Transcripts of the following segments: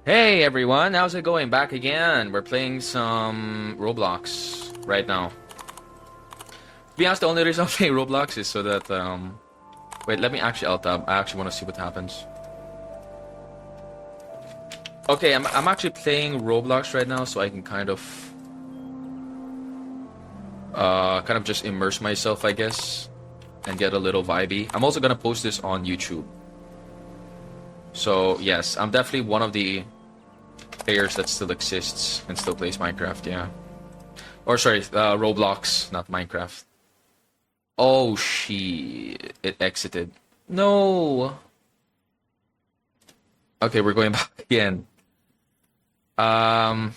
Hey everyone, how's it going? Back again. We're playing some Roblox right now. To be honest, the only reason I'm playing Roblox is so that wait, let me actually alt tab. I actually want to see what happens. Okay, I'm actually playing Roblox right now, so I can kind of just immerse myself, I guess, and get a little vibey. I'm also gonna post this on YouTube. So yes, I'm definitely one of the players that still exists and still plays Minecraft, yeah. Or sorry, Roblox, not Minecraft. Oh shit, it exited. No. Okay, we're going back again. Yeah.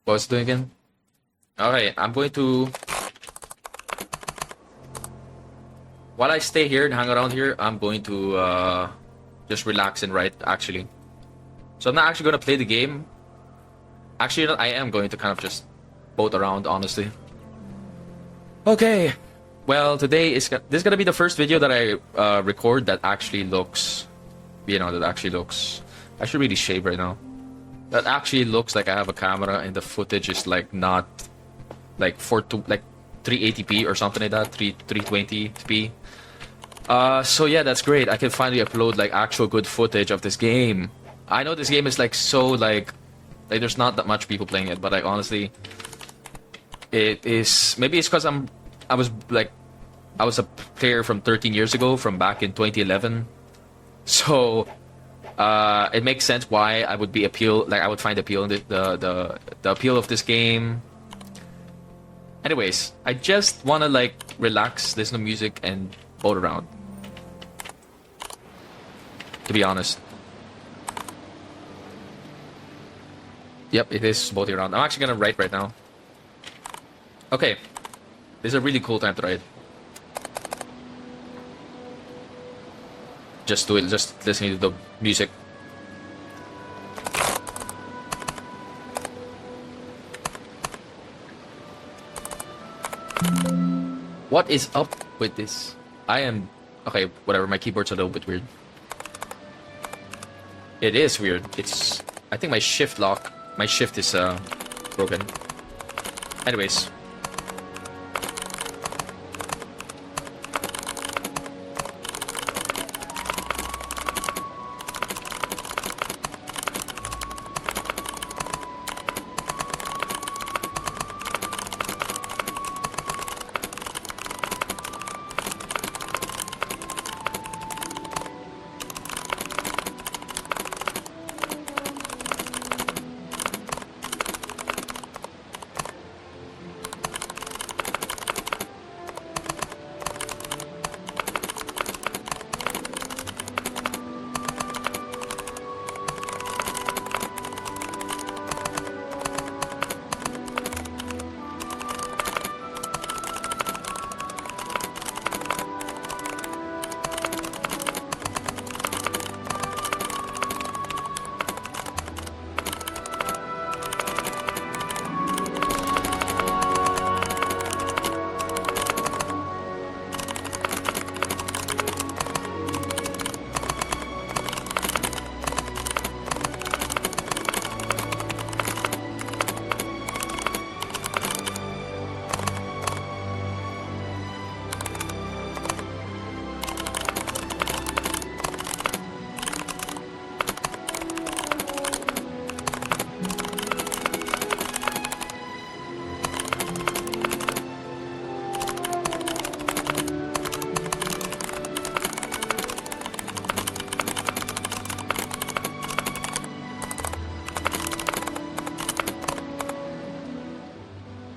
What was it doing again? Okay, I'm going to... While I stay here and hang around here, I'm going to just relax and write, actually. So I'm not actually going to play the game. Actually, I am going to kind of just boat around, honestly. Okay. Well, today this is going to be the first video that I record that actually looks... I should really shave right now. That actually looks like I have a camera and the footage is like not... Like 380p or something like that, 320p. So yeah, that's great. I can finally upload like actual good footage of this game. I know this game is like so like there's not that much people playing it, but like honestly, it is. Maybe it's because I was a player from 13 years ago, from back in 2011. So it makes sense why I would be I would find appeal in the appeal of this game. Anyways, I just wanna like relax, listen to music, and boat around. To be honest. Yep, it is boating around. I'm actually gonna write right now. Okay. This is a really cool time to write. Just do it, just listening to the music. What is up with this? Okay, whatever, my keyboard's a little bit weird. It is weird. I think my shift is broken. Anyways.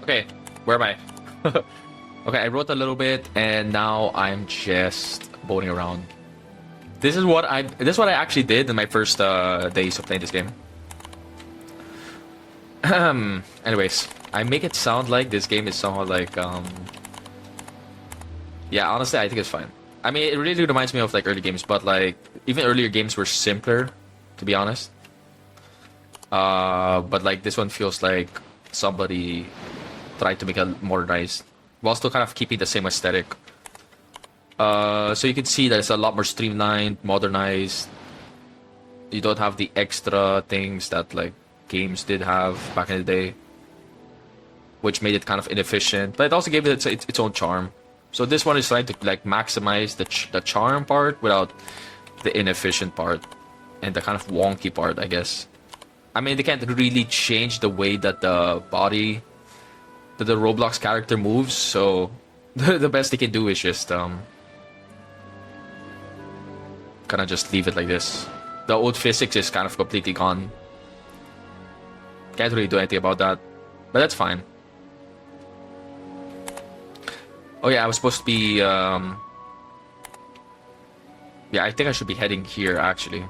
Okay, where am I? Okay, I wrote a little bit, and now I'm just boating around. This is what I actually did in my first days of playing this game. Anyways, I make it sound like this game is somehow like yeah, honestly, I think it's fine. I mean, it really reminds me of like early games, but like even earlier games were simpler, to be honest. But like this one feels like somebody tried to make it more nice while still kind of keeping the same aesthetic. So you can see that it's a lot more streamlined, modernized. You don't have the extra things that like games did have back in the day, which made it kind of inefficient. But it also gave it its own charm. So this one is trying to like maximize the charm part without the inefficient part and the kind of wonky part, I guess. I mean, they can't really change the way that the Roblox character moves, so the best they can do is just kind of just leave it like this. The old physics is kind of completely gone. Can't really do anything about that, but that's fine. Oh yeah, I was supposed to be yeah, I think I should be heading here actually.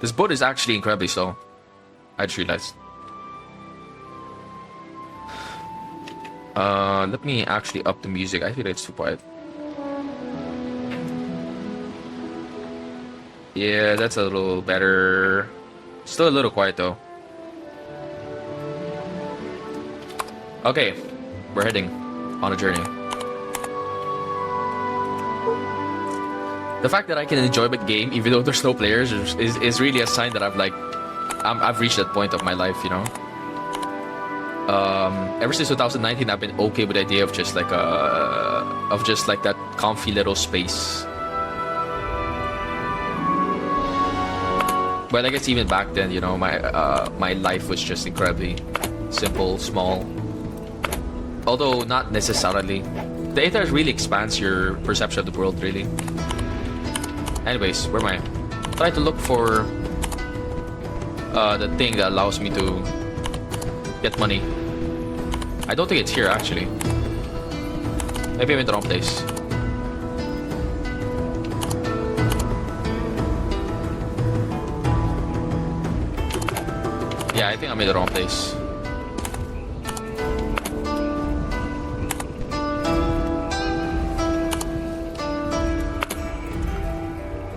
This boat is actually incredibly slow. I just realized. Let me actually up the music. I feel it's too quiet. Yeah, that's a little better. Still a little quiet though. Okay, we're heading on a journey. The fact that I can enjoy the game even though there's no players is really a sign that I've reached that point of my life, you know. Ever since 2019, I've been okay with the idea of just like that comfy little space. But I guess even back then, you know, my life was just incredibly simple, small. Although not necessarily. The internet really expands your perception of the world, really. Anyways, where am I? Try to look for the thing that allows me to get money. I don't think it's here, actually. Maybe I'm in the wrong place. Yeah, I think I'm in the wrong place.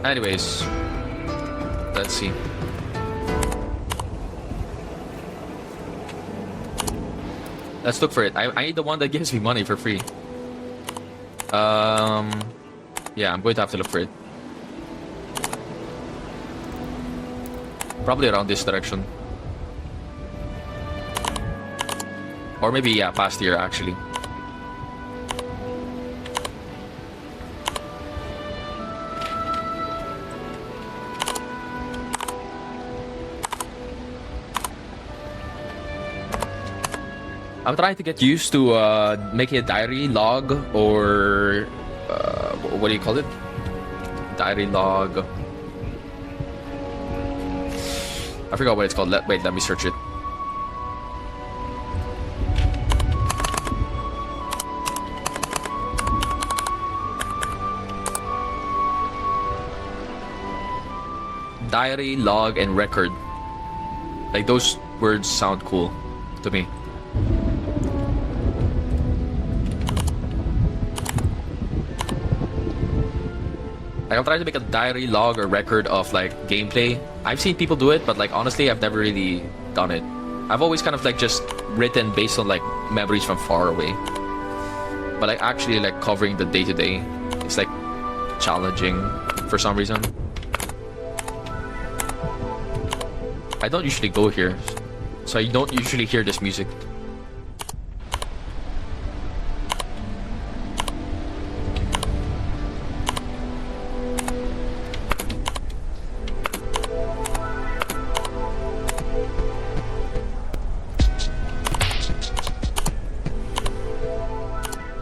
Anyways, let's see. Let's look for it. I need the one that gives me money for free. Yeah, I'm going to have to look for it. Probably around this direction. Or maybe, yeah, past here, actually. I'm trying to get used to making a diary log or what do you call it? Diary log. I forgot what it's called. Wait, let me search it. Diary, log, and record. Like those words sound cool to me. Like, I'm trying to make a diary, log, or record of like gameplay. I've seen people do it, but like honestly, I've never really done it. I've always kind of like just written based on like memories from far away. But like actually like covering the day-to-day, it's like challenging for some reason. I don't usually go here, so I don't usually hear this music.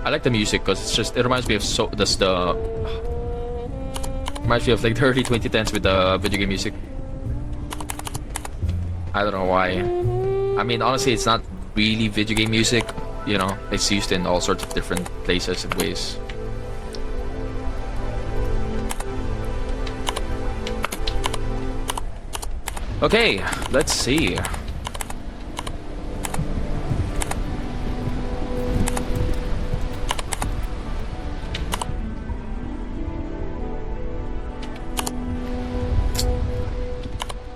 I like the music because it reminds me of reminds me of like the early 2010s with the video game music. I don't know why. I mean, honestly, it's not really video game music, you know. It's used in all sorts of different places and ways. Okay, let's see.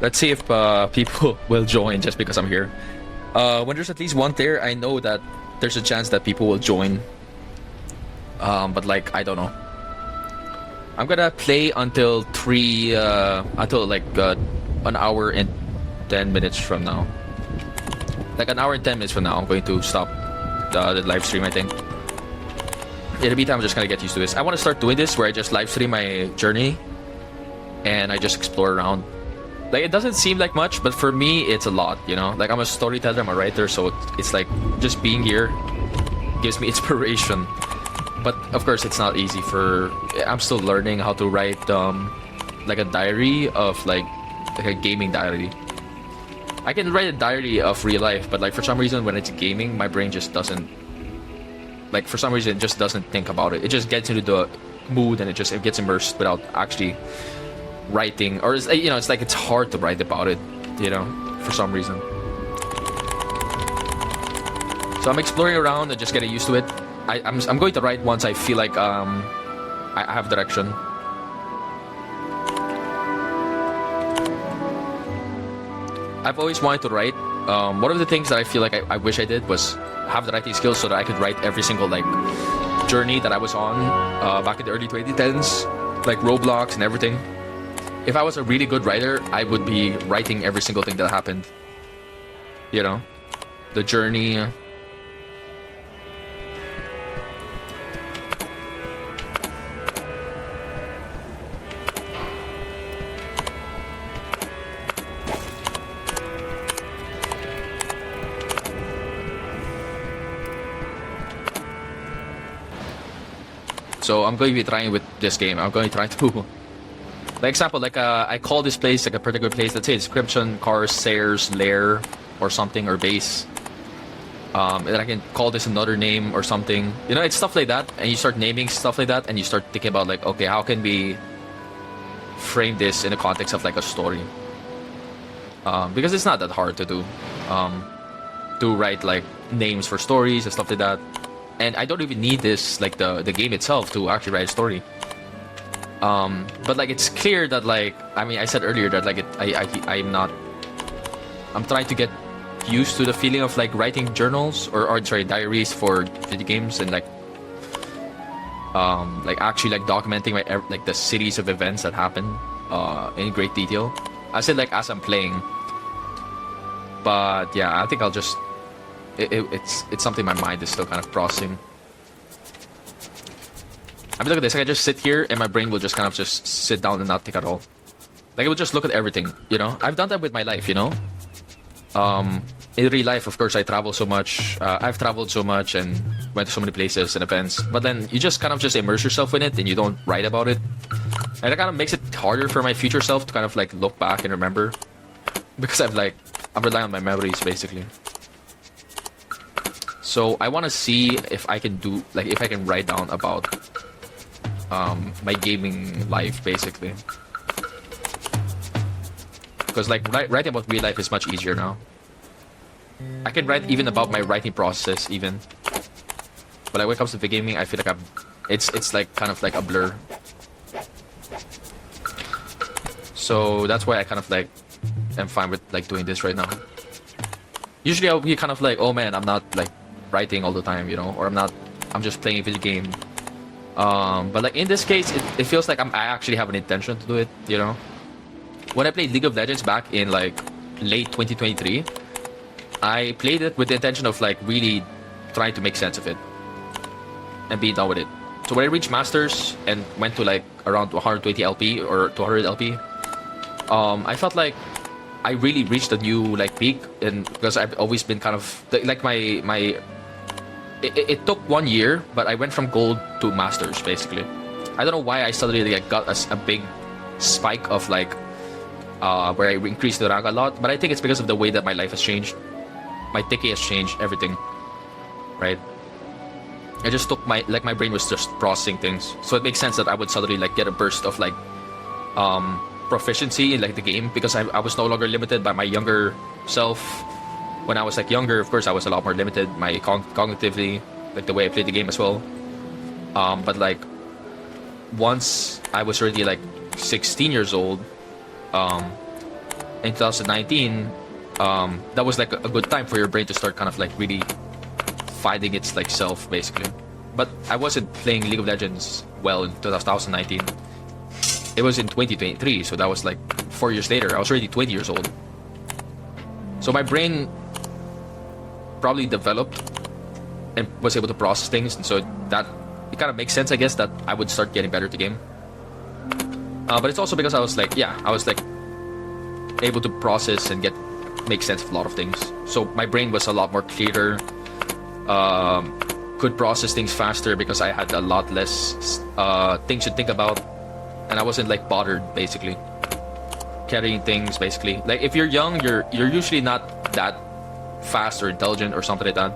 Let's see if people will join just because I'm here. When there's at least one there, I know that there's a chance that people will join. But like I don't know. I'm gonna play until an hour and 10 minutes from now. Like an hour and 10 minutes from now, I'm going to stop the live stream. I think. In the meantime, I'm just gonna get used to this. I want to start doing this where I just live stream my journey, and I just explore around. Like it doesn't seem like much, but for me, it's a lot. You know, like I'm a storyteller, I'm a writer, so it's like just being here gives me inspiration. But of course, it's not easy. I'm still learning how to write like a diary of like a gaming diary. I can write a diary of real life, but like for some reason when it's gaming, my brain just doesn't. Like for some reason, it just doesn't think about it. It just gets into the mood and it gets immersed without actually writing. Or it's, you know, it's like it's hard to write about it. You know, for some reason. So I'm exploring around and just getting used to it. I'm going to write once I feel like I have direction. I've always wanted to write. One of the things that I feel like I wish I did was have the writing skills so that I could write every single like journey that I was on back in the early 2010s, like Roblox and everything. If I was a really good writer, I would be writing every single thing that happened. You know, the journey. So I'm going to be trying with this game. I'm going to try to, like example, like I call this place like a particular place. Let's say description, cars, stairs, lair, or something, or base. And I can call this another name or something. You know, it's stuff like that. And you start naming stuff like that, and you start thinking about like, okay, how can we frame this in the context of like a story? Because it's not that hard to do. To write like names for stories and stuff like that. And I don't even need this, like the game itself, to actually write a story. But like it's clear that like I mean I said earlier that like I'm trying to get used to the feeling of like writing journals or sorry diaries for video games and like actually like documenting like the series of events that happen in great detail. I said like as I'm playing. But yeah, I think I'll just. It's something my mind is still kind of processing. I mean, look at this. I can just sit here and my brain will just kind of just sit down and not think at all. Like it will just look at everything, you know. I've done that with my life, you know. In real life, of course, I travel so much. I've traveled so much and went to so many places and events. But then you just kind of just immerse yourself in it and you don't write about it. And it kind of makes it harder for my future self to kind of like look back and remember, because I'm relying on my memories basically. So I want to see if I can do, like, if I can write down about my gaming life, basically. Because, like, writing about real life is much easier now. I can write even about my writing process, even. But like, when it comes to the gaming, I feel like it's like kind of like a blur. So that's why I kind of like am fine with like doing this right now. Usually I'll be kind of like, oh man, I'm not like writing all the time, you know, or I'm just playing a video game. But like in this case, it feels like I actually have an intention to do it, you know. When I played League of Legends back in like late 2023, I played it with the intention of like really trying to make sense of it and be done with it. So when I reached Masters and went to like around 120 LP or 200 LP, I felt like I really reached a new like peak, and because I've always been kind of like it took 1 year, but I went from gold to masters basically. I don't know why I suddenly like got a big spike of like where I increased the rank a lot, but I think it's because of the way that my life has changed. My thinking has changed, everything, right? I just took my brain was just processing things, so it makes sense that I would suddenly like get a burst of like proficiency in like the game, because I was no longer limited by my younger self. When I was like younger, of course I was a lot more limited, my cognitively, like the way I played the game as well. But like once I was already like 16 years old, in 2019, that was like a good time for your brain to start kind of like really finding its like self basically. but I wasn't playing League of Legends well in 2019. It was in 2023, so that was like 4 years later. I was already 20 years old. So my brain probably developed and was able to process things, and so that it kind of makes sense, I guess, that I would start getting better at the game. But it's also because I was like able to process and make sense of a lot of things. So my brain was a lot more clearer, could process things faster because I had a lot less things to think about, and I wasn't like bothered basically carrying things basically. Like if you're young, you're usually not that fast or intelligent or something like that,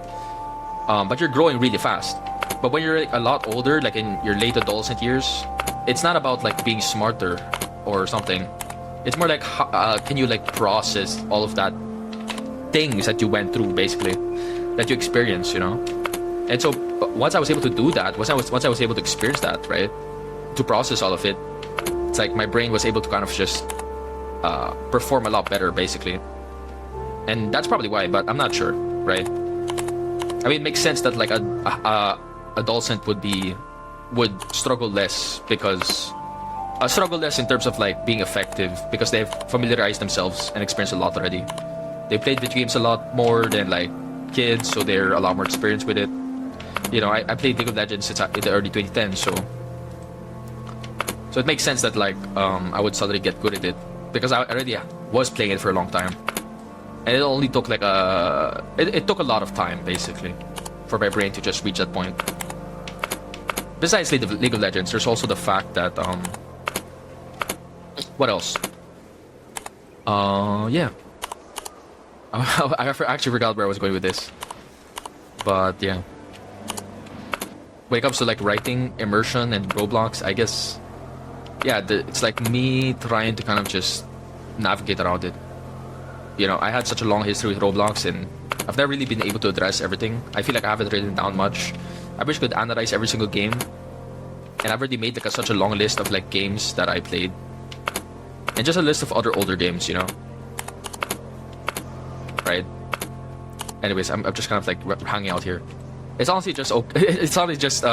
but you're growing really fast. But when you're like, a lot older, like in your late adolescent years, it's not about like being smarter or something. It's more like can you like process all of that things that you went through basically, that you experienced, you know. And so once I was able to do that, once I was able to experience that, right, to process all of it, it's like my brain was able to kind of just perform a lot better basically. And that's probably why, but I'm not sure, right? I mean, it makes sense that like a adolescent would struggle less because struggle less in terms of like being effective because they've familiarized themselves and experienced a lot already. They played video games a lot more than like kids, so they're a lot more experienced with it. You know, I played League of Legends since in the early 2010s, so it makes sense that like I would suddenly get good at it because I already was playing it for a long time, and it only took like it took a lot of time basically for my brain to just reach that point. Besides League of Legends, there's also the fact that what else? Yeah. I actually forgot where I was going with this, but yeah. When it comes to like writing, immersion, and Roblox, I guess, yeah, it's like me trying to kind of just navigate around it. You know, I had such a long history with Roblox, and I've never really been able to address everything. I feel like I haven't written down much. I wish I could analyze every single game, and I've already made like such a long list of like games that I played, and just a list of other older games, you know. Right. Anyways, I'm just kind of like hanging out here. It's honestly just it's honestly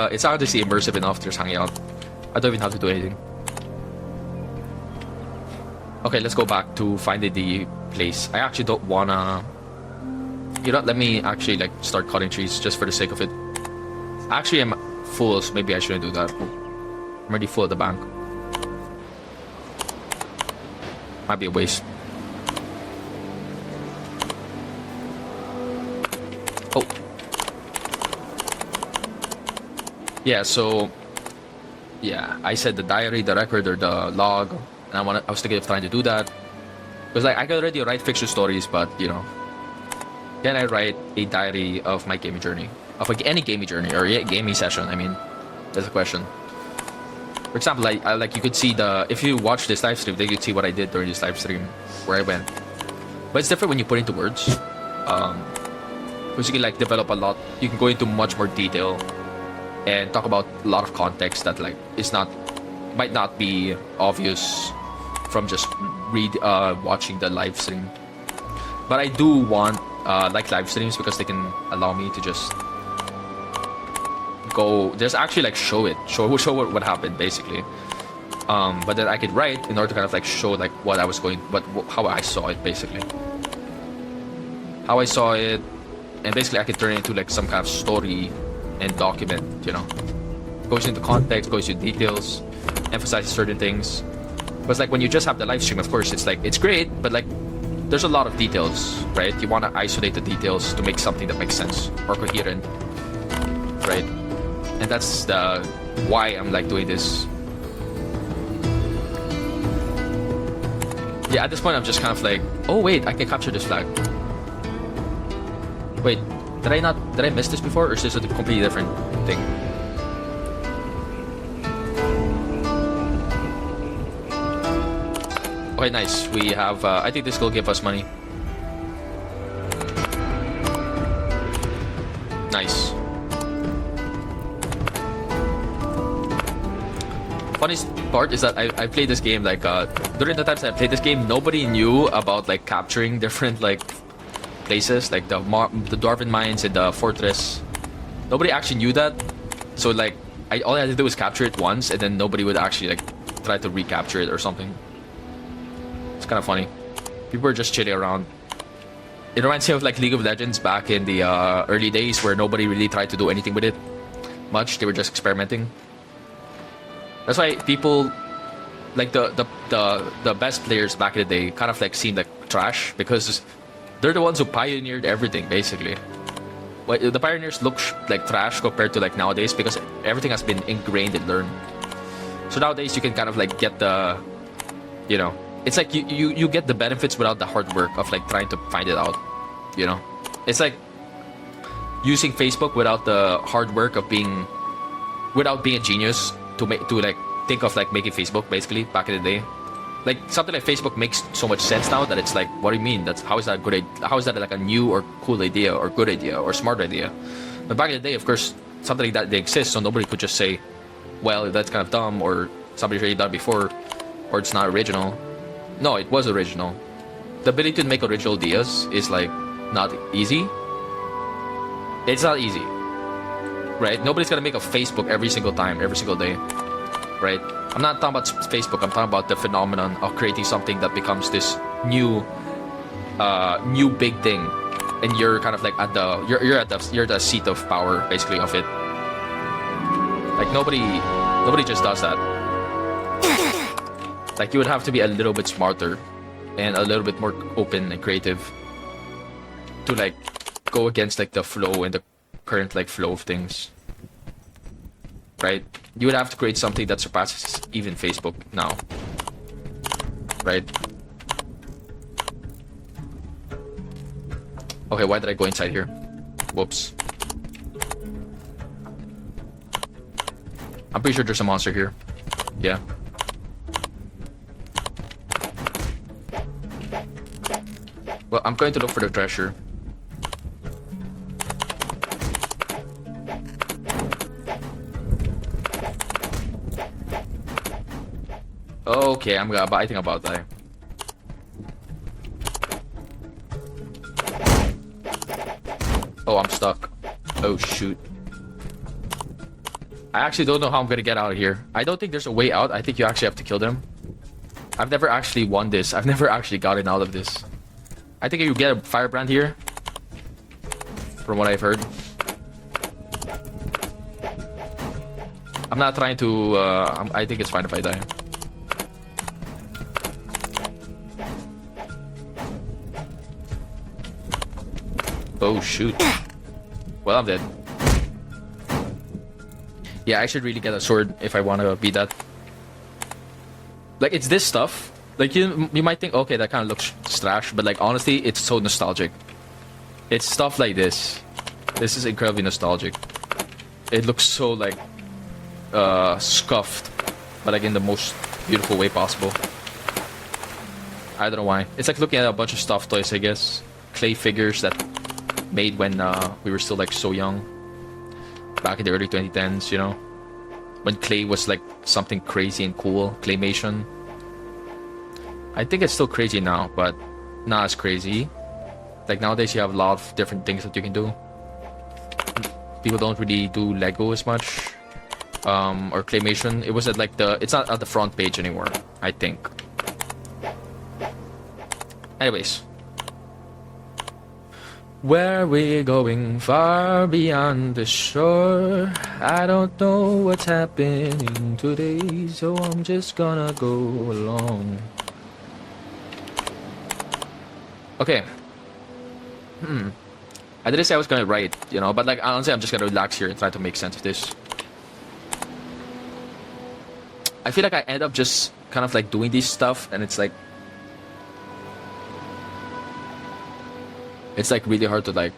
immersive enough to just hang out. I don't even have to do anything. Okay, let's go back to finding the place. I actually don't wanna. You know, let me actually like start cutting trees just for the sake of it. Actually, I'm full, so maybe I shouldn't do that. I'm already full at the bank. Might be a waste. Oh. Yeah, so yeah, I said the diary, the record, or the log, and I was thinking of trying to do that because like I could already write fiction stories, but you know, can I write a diary of my gaming journey, of like any gaming journey or gaming session? I mean, that's a question. For example, I like you could see if you watch this live stream, then you could see what I did during this live stream, where I went. But it's different when you put into words, because you can like develop a lot. You can go into much more detail and talk about a lot of context that like might not be obvious from just watching the live stream. But I do want like live streams because they can allow me to just just actually like show what happened basically. But then I could write in order to kind of like show like what I was how I saw it basically. How I saw it, and basically I could turn it into like some kind of story and document, you know. Goes into context, goes into details, emphasizes certain things. Because like when you just have the live stream, of course it's like it's great, but like there's a lot of details, right? You want to isolate the details to make something that makes sense or coherent, right? And that's why I'm like doing this. Yeah, at this point I'm just kind of like, oh wait, I can capture this flag. Wait, did I miss this before, or is this a completely different thing? Okay, nice. We have, I think this will give us money. Nice. Funniest part is that I played this game like, during the times I played this game, nobody knew about like capturing different like places, like the Dwarven Mines and the Fortress. Nobody actually knew that. So like, all I had to do was capture it once, and then nobody would actually like try to recapture it or something. It's kind of funny. People were just chilling around. It reminds me of like League of Legends back in the early days where nobody really tried to do anything with it much. They were just experimenting. That's why people like the best players back in the day kind of like seemed like trash because they're the ones who pioneered everything basically. But the pioneers look like trash compared to like nowadays because everything has been ingrained and learned. So nowadays you can kind of like get the, you know, it's like you get the benefits without the hard work of like trying to find it out, you know. It's like using Facebook without the hard work of without being a genius to like think of like making Facebook basically back in the day. Like something like Facebook makes so much sense now that it's like, what do you mean? How is that good? How is that like a new or cool idea or good idea or smart idea? But back in the day, of course, something like that they exist, so nobody could just say, well, that's kind of dumb, or somebody's already done it before, or it's not original. No, it was original. The ability to make original ideas is like not easy. It's not easy, right? Nobody's gonna make a Facebook every single time, every single day, right? I'm not talking about Facebook. I'm talking about the phenomenon of creating something that becomes this new big thing, and you're kind of like at the you're the seat of power basically of it. Like nobody just does that. Like you would have to be a little bit smarter and a little bit more open and creative to like go against like the flow and the current like flow of things, right? You would have to create something that surpasses even Facebook now, right? Okay, why did I go inside here? Whoops. I'm pretty sure there's a monster here. Yeah. Well, I'm going to look for the treasure. Okay, I think I'm about to die. Oh, I'm stuck. Oh, shoot. I actually don't know how I'm gonna get out of here. I don't think there's a way out. I think you actually have to kill them. I've never actually won this. I've never actually gotten out of this. I think you get a firebrand here, from what I've heard. I'm not trying to, I think it's fine if I die. Oh shoot. Well, I'm dead. Yeah, I should really get a sword if I want to beat that. Like, it's this stuff. Like, you might think, okay, that kind of looks trash, but like, honestly, it's so nostalgic. It's stuff like this. This is incredibly nostalgic. It looks so, like, scuffed, but like in the most beautiful way possible. I don't know why. It's like looking at a bunch of stuffed toys, I guess. Clay figures that made when we were still like so young. Back in the early 2010s, you know? When clay was like something crazy and cool. Claymation. I think it's still crazy now, but not as crazy. Like nowadays you have a lot of different things that you can do. People don't really do Lego as much. Or claymation. It was at like it's not at the front page anymore, I think. Anyways. Where we going, far beyond the shore. I don't know what's happening today, so I'm just gonna go along. Okay. I didn't say I was gonna write, you know, but like honestly I'm just gonna relax here and try to make sense of this. I feel like I end up just kind of like doing this stuff and it's like really hard to like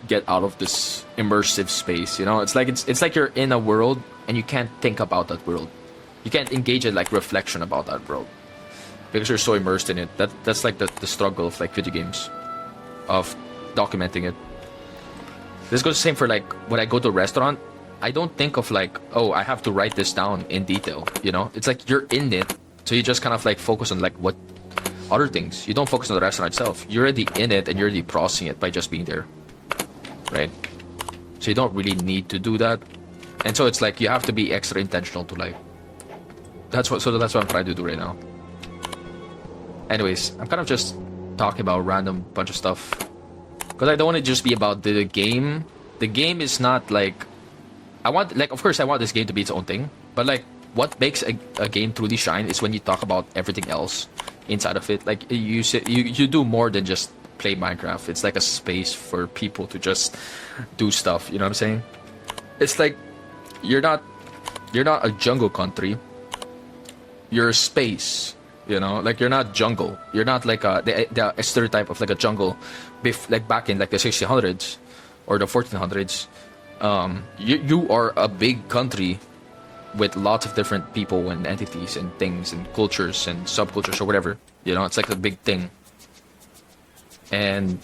get out of this immersive space, you know? It's like you're in a world and you can't think about that world. You can't engage in like reflection about that world because you're so immersed in it. That's like the struggle of like video games, of documenting it. This goes the same for like when I go to a restaurant. I don't think of like, oh, I have to write this down in detail, you know? It's like you're in it, so you just kind of like focus on like what other things. You don't focus on the restaurant itself. You're already in it and you're already processing it by just being there, right? So you don't really need to do that. And so it's like you have to be extra intentional to like. That's what I'm trying to do right now. Anyways, I'm kind of just talking about random bunch of stuff because I don't want it to just be about the game. The game is not like I want like of course I want this game to be its own thing, but like what makes a game truly shine is when you talk about everything else inside of it. Like you do more than just play Minecraft. It's like a space for people to just do stuff. You know what I'm saying? It's like you're not a jungle country. You're a space. You know, like you're not jungle. You're not like the stereotype of like a jungle, like back in like the 1600s or the 1400s. You are a big country with lots of different people and entities and things and cultures and subcultures or whatever. You know, it's like a big thing. And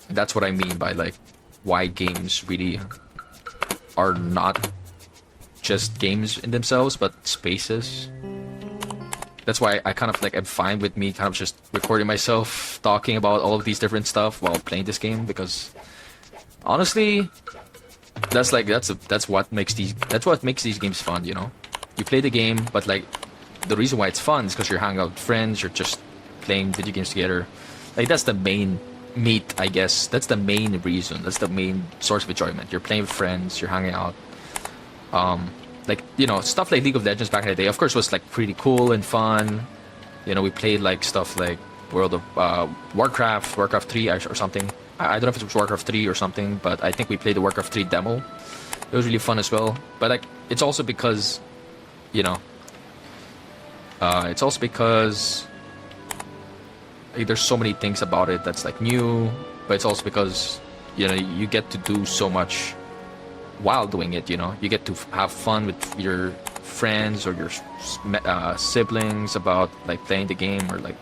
that's what I mean by like why games really are not just games in themselves, but spaces. That's why I kind of like am fine with me kind of just recording myself talking about all of these different stuff while playing this game, because honestly, that's what makes these games fun. You know, you play the game, but like the reason why it's fun is because you're hanging out with friends, you're just playing video games together. Like that's the main meat, I guess. That's the main reason. That's the main source of enjoyment. You're playing with friends, you're hanging out. Like, you know, stuff like League of Legends back in the day, of course, was like pretty cool and fun. You know, we played like stuff like World of Warcraft 3 or something. I don't know if it was Warcraft 3 or something, but I think we played the Warcraft 3 demo. It was really fun as well. But like, it's also because, you know, like, there's so many things about it that's like new, but it's also because, you know, you get to do so much while doing it. You know, you get to have fun with your friends or your siblings about like playing the game, or like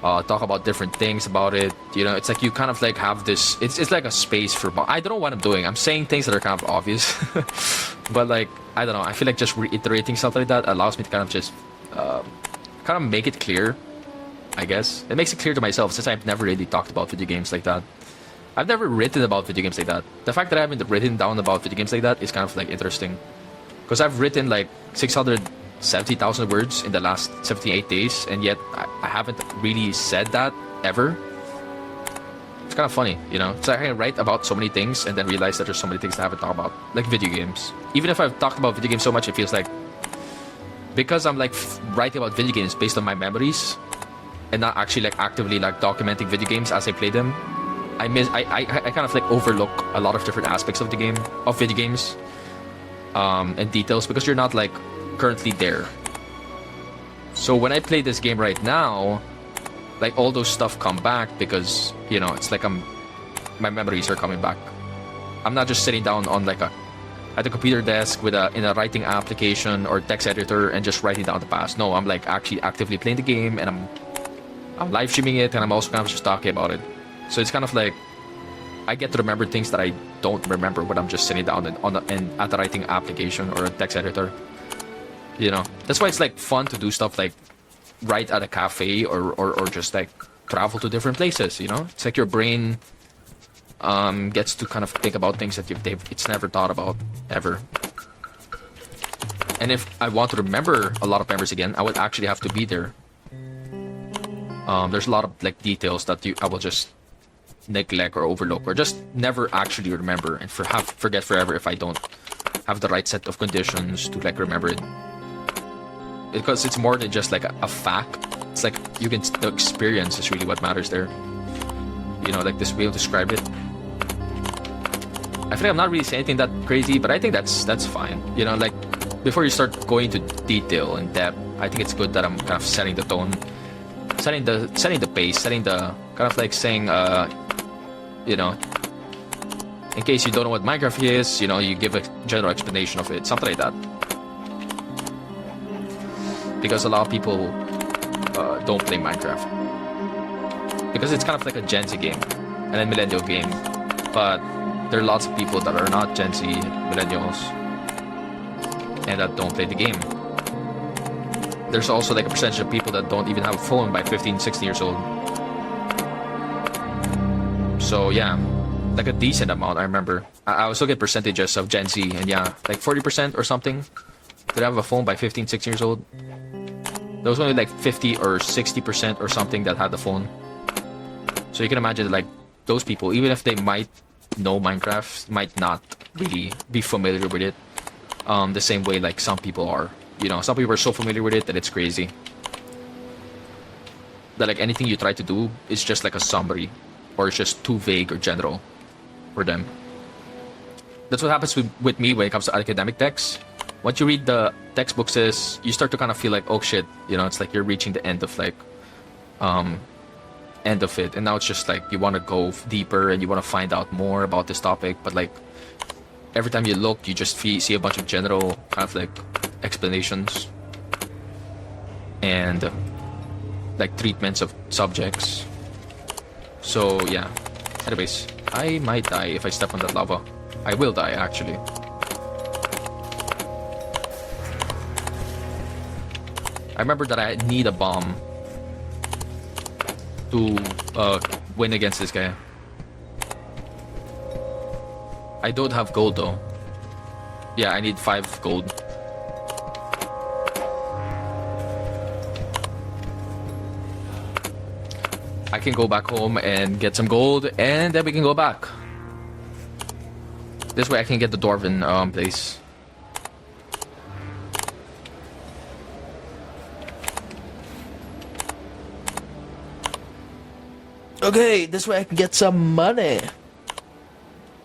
talk about different things about it. You know, it's like you kind of like have this, it's like a space for I don't know what I'm doing. I'm saying things that are kind of obvious but like I don't know, I feel like just reiterating stuff like that allows me to kind of just kind of make it clear. I guess it makes it clear to myself, since I've never really talked about video games like that. I've never written about video games like that. The fact that I haven't written down about video games like that is kind of like interesting, because I've written like 670,000 words in the last 78 days, and yet I haven't really said that ever. It's kind of funny, you know. It's like I write about so many things and then realize that there's so many things that I haven't talked about, like video games. Even if I've talked about video games so much, it feels like because I'm like writing about video games based on my memories and not actually like actively like documenting video games as I play them, I kind of like overlook a lot of different aspects of the game, of video games, and details, because you're not like currently there. So when I play this game right now, like all those stuff come back, because, you know, it's like my memories are coming back. I'm not just sitting down on like at the computer desk with in a writing application or text editor and just writing down the past. No, I'm like actually actively playing the game, and I'm live streaming it, and I'm also kind of just talking about it. So it's kind of like I get to remember things that I don't remember when I'm just sitting down at the writing application or a text editor. You know, that's why it's like fun to do stuff like write at a cafe or just like travel to different places. You know, it's like your brain gets to kind of think about things that it's never thought about ever. And if I want to remember a lot of memories again, I would actually have to be there. There's a lot of like details that I will just neglect or overlook, or just never actually remember, and forget forever if I don't have the right set of conditions to like remember it. Because it's more than just like a fact. It's like the experience is really what matters there. You know, like this way to describe it. I feel like I'm not really saying anything that crazy, but I think that's fine. You know, like before you start going into detail and depth, I think it's good that I'm kind of setting the tone, setting the pace, setting the kind of like saying, you know, in case you don't know what Minecraft is, you know, you give a general explanation of it, something like that. Because a lot of people don't play Minecraft because it's kind of like a Gen Z game and a millennial game, but there are lots of people that are not Gen Z, millennials, and that don't play the game. There's also like a percentage of people that don't even have a phone by 15, 16 years old. So yeah, like a decent amount. I remember I was looking at percentages of Gen Z, and yeah, like 40% or something did have a phone by 15, 16 years old. There was only like 50 or 60% or something that had the phone. So you can imagine, like, those people, even if they might know Minecraft, might not really be familiar with it. The same way like some people are. You know, some people are so familiar with it that it's crazy. That like anything you try to do is just like a summary, or it's just too vague or general for them. That's what happens with me when it comes to academic texts. Once you read the textbooks, you start to kind of feel like, oh shit, you know, it's like you're reaching the end of like end of it, and now it's just like you want to go deeper and you want to find out more about this topic, but like every time you look, you just see a bunch of general kind of like explanations and like treatments of subjects. So yeah, anyways, I might die if I step on that lava. I will die actually. I remember that I need a bomb to win against this guy. I don't have gold though. Yeah, I need 5 gold. I can go back home and get some gold, and then we can go back. This way I can get the dwarven place. Okay, this way I can get some money.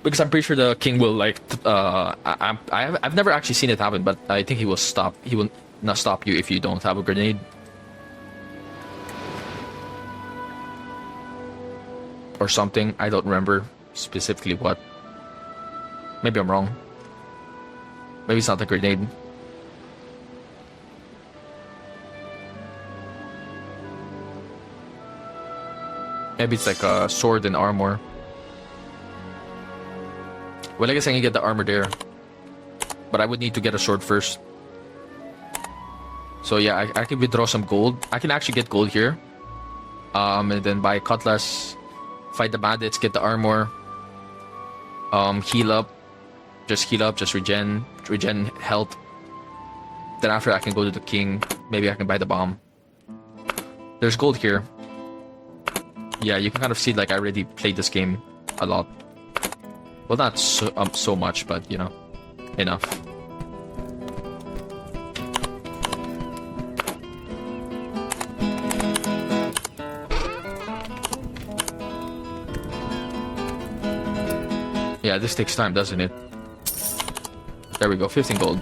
Because I'm pretty sure the king will like. I've never actually seen it happen, but I think he will stop. He will not stop you if you don't have a grenade. Or something. I don't remember specifically what. Maybe I'm wrong. Maybe it's not a grenade. Maybe it's like a sword and armor. Well, I guess I can get the armor there. But I would need to get a sword first. So yeah, I can withdraw some gold. I can actually get gold here. And then buy cutlass. Fight the bandits, get the armor. Heal up. Just heal up, just regen health. Then after I can go to the king. Maybe I can buy the bomb. There's gold here. Yeah, you can kind of see like I already played this game a lot. Well, not so much, but you know, enough. Yeah, this takes time, doesn't it? There we go, 15 gold.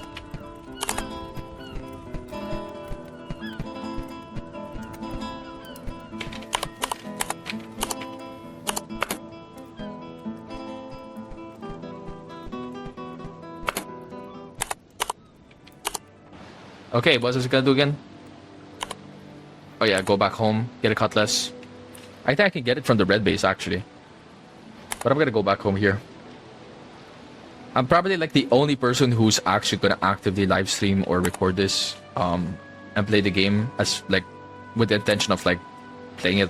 Okay, what's this gonna do again? Oh yeah, go back home, get a cutlass. I think I can get it from the red base actually. But I'm gonna go back home here. I'm probably like the only person who's actually gonna actively live stream or record this and play the game as like with the intention of like playing it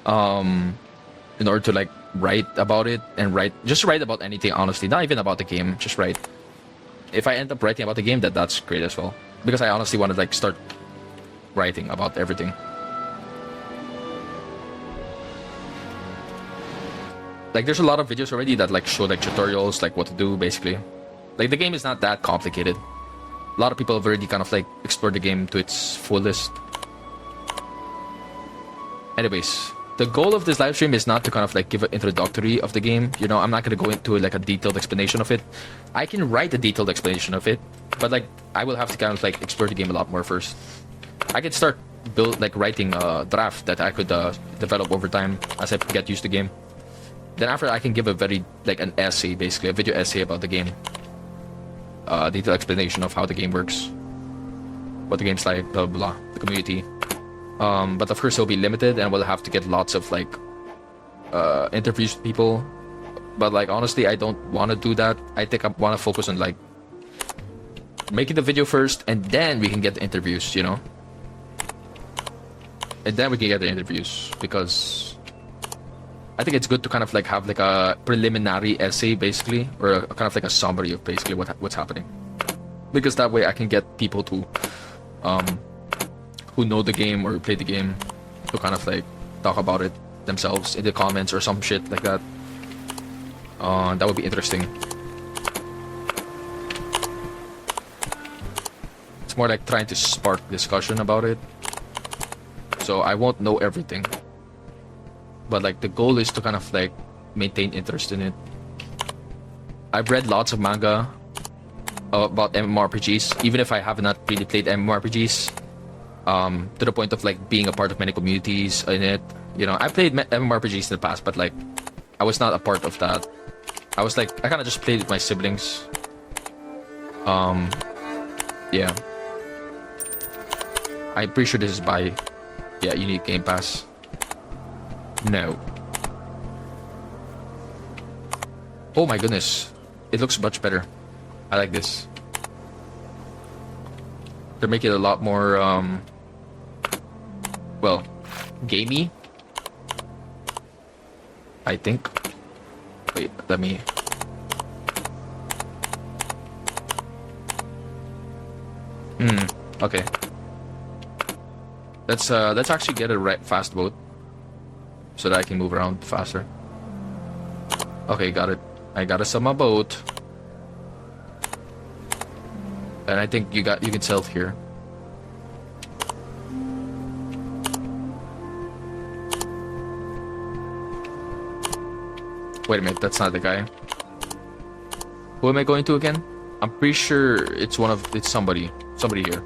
in order to like write about it and just write about anything, honestly, not even about the game, just write. If I end up writing about the game, that's great as well, because I honestly want to like start writing about everything. Like there's a lot of videos already that like show like tutorials, like what to do basically. Like the game is not that complicated. A lot of people have already kind of like explored the game to its fullest. Anyways, the goal of this live stream is not to kind of like give an introductory of the game. You know, I'm not going to go into like a detailed explanation of it. I can write a detailed explanation of it, but like I will have to kind of like explore the game a lot more first. I could start writing a draft that I could develop over time as I get used to the game. Then after I can give a very like an essay, basically a video essay about the game. Detailed explanation of how the game works, what the game's like, blah blah, the community. But of course it'll be limited, and we'll have to get lots of like interviews with people. But like honestly, I don't want to do that. I think I want to focus on like making the video first, and then we can get the interviews, you know. And then we can get the interviews, because I think it's good to kind of like have like a preliminary essay basically, or kind of like a summary of basically what's happening, because that way I can get people to who know the game or play the game to kind of like talk about it themselves in the comments or some shit like that. That would be interesting. It's more like trying to spark discussion about it. So I won't know everything, but like the goal is to kind of like maintain interest in it. I've read lots of manga about MMORPGs, even if I have not really played MMORPGs, to the point of like being a part of many communities in it. You know, I played MMORPGs in the past, but like I was not a part of that. I was like, I kind of just played with my siblings. Yeah. I'm pretty sure this is by, yeah, you need Game Pass. No. Oh my goodness. It looks much better. I like this. They're making it a lot more, well, gamey, I think. Wait, let me... okay. Let's actually get a fast boat so that I can move around faster. Okay, got it. I got us on my boat. And I think you can sell here. Wait a minute, that's not the guy. Who am I going to again? I'm pretty sure it's somebody here.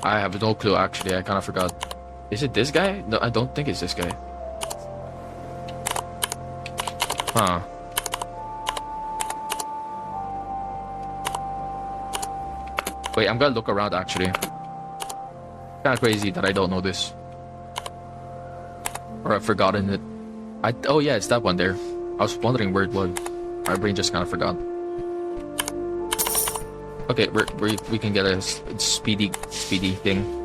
I have no clue actually, I kind of forgot. Is it this guy? No, I don't think it's this guy. Huh. Wait, I'm gonna look around actually. Kinda crazy that I don't know this. Or I've forgotten it. Oh yeah, it's that one there. I was wondering where it was. My brain just kind of forgot. Okay, we can get a speedy thing.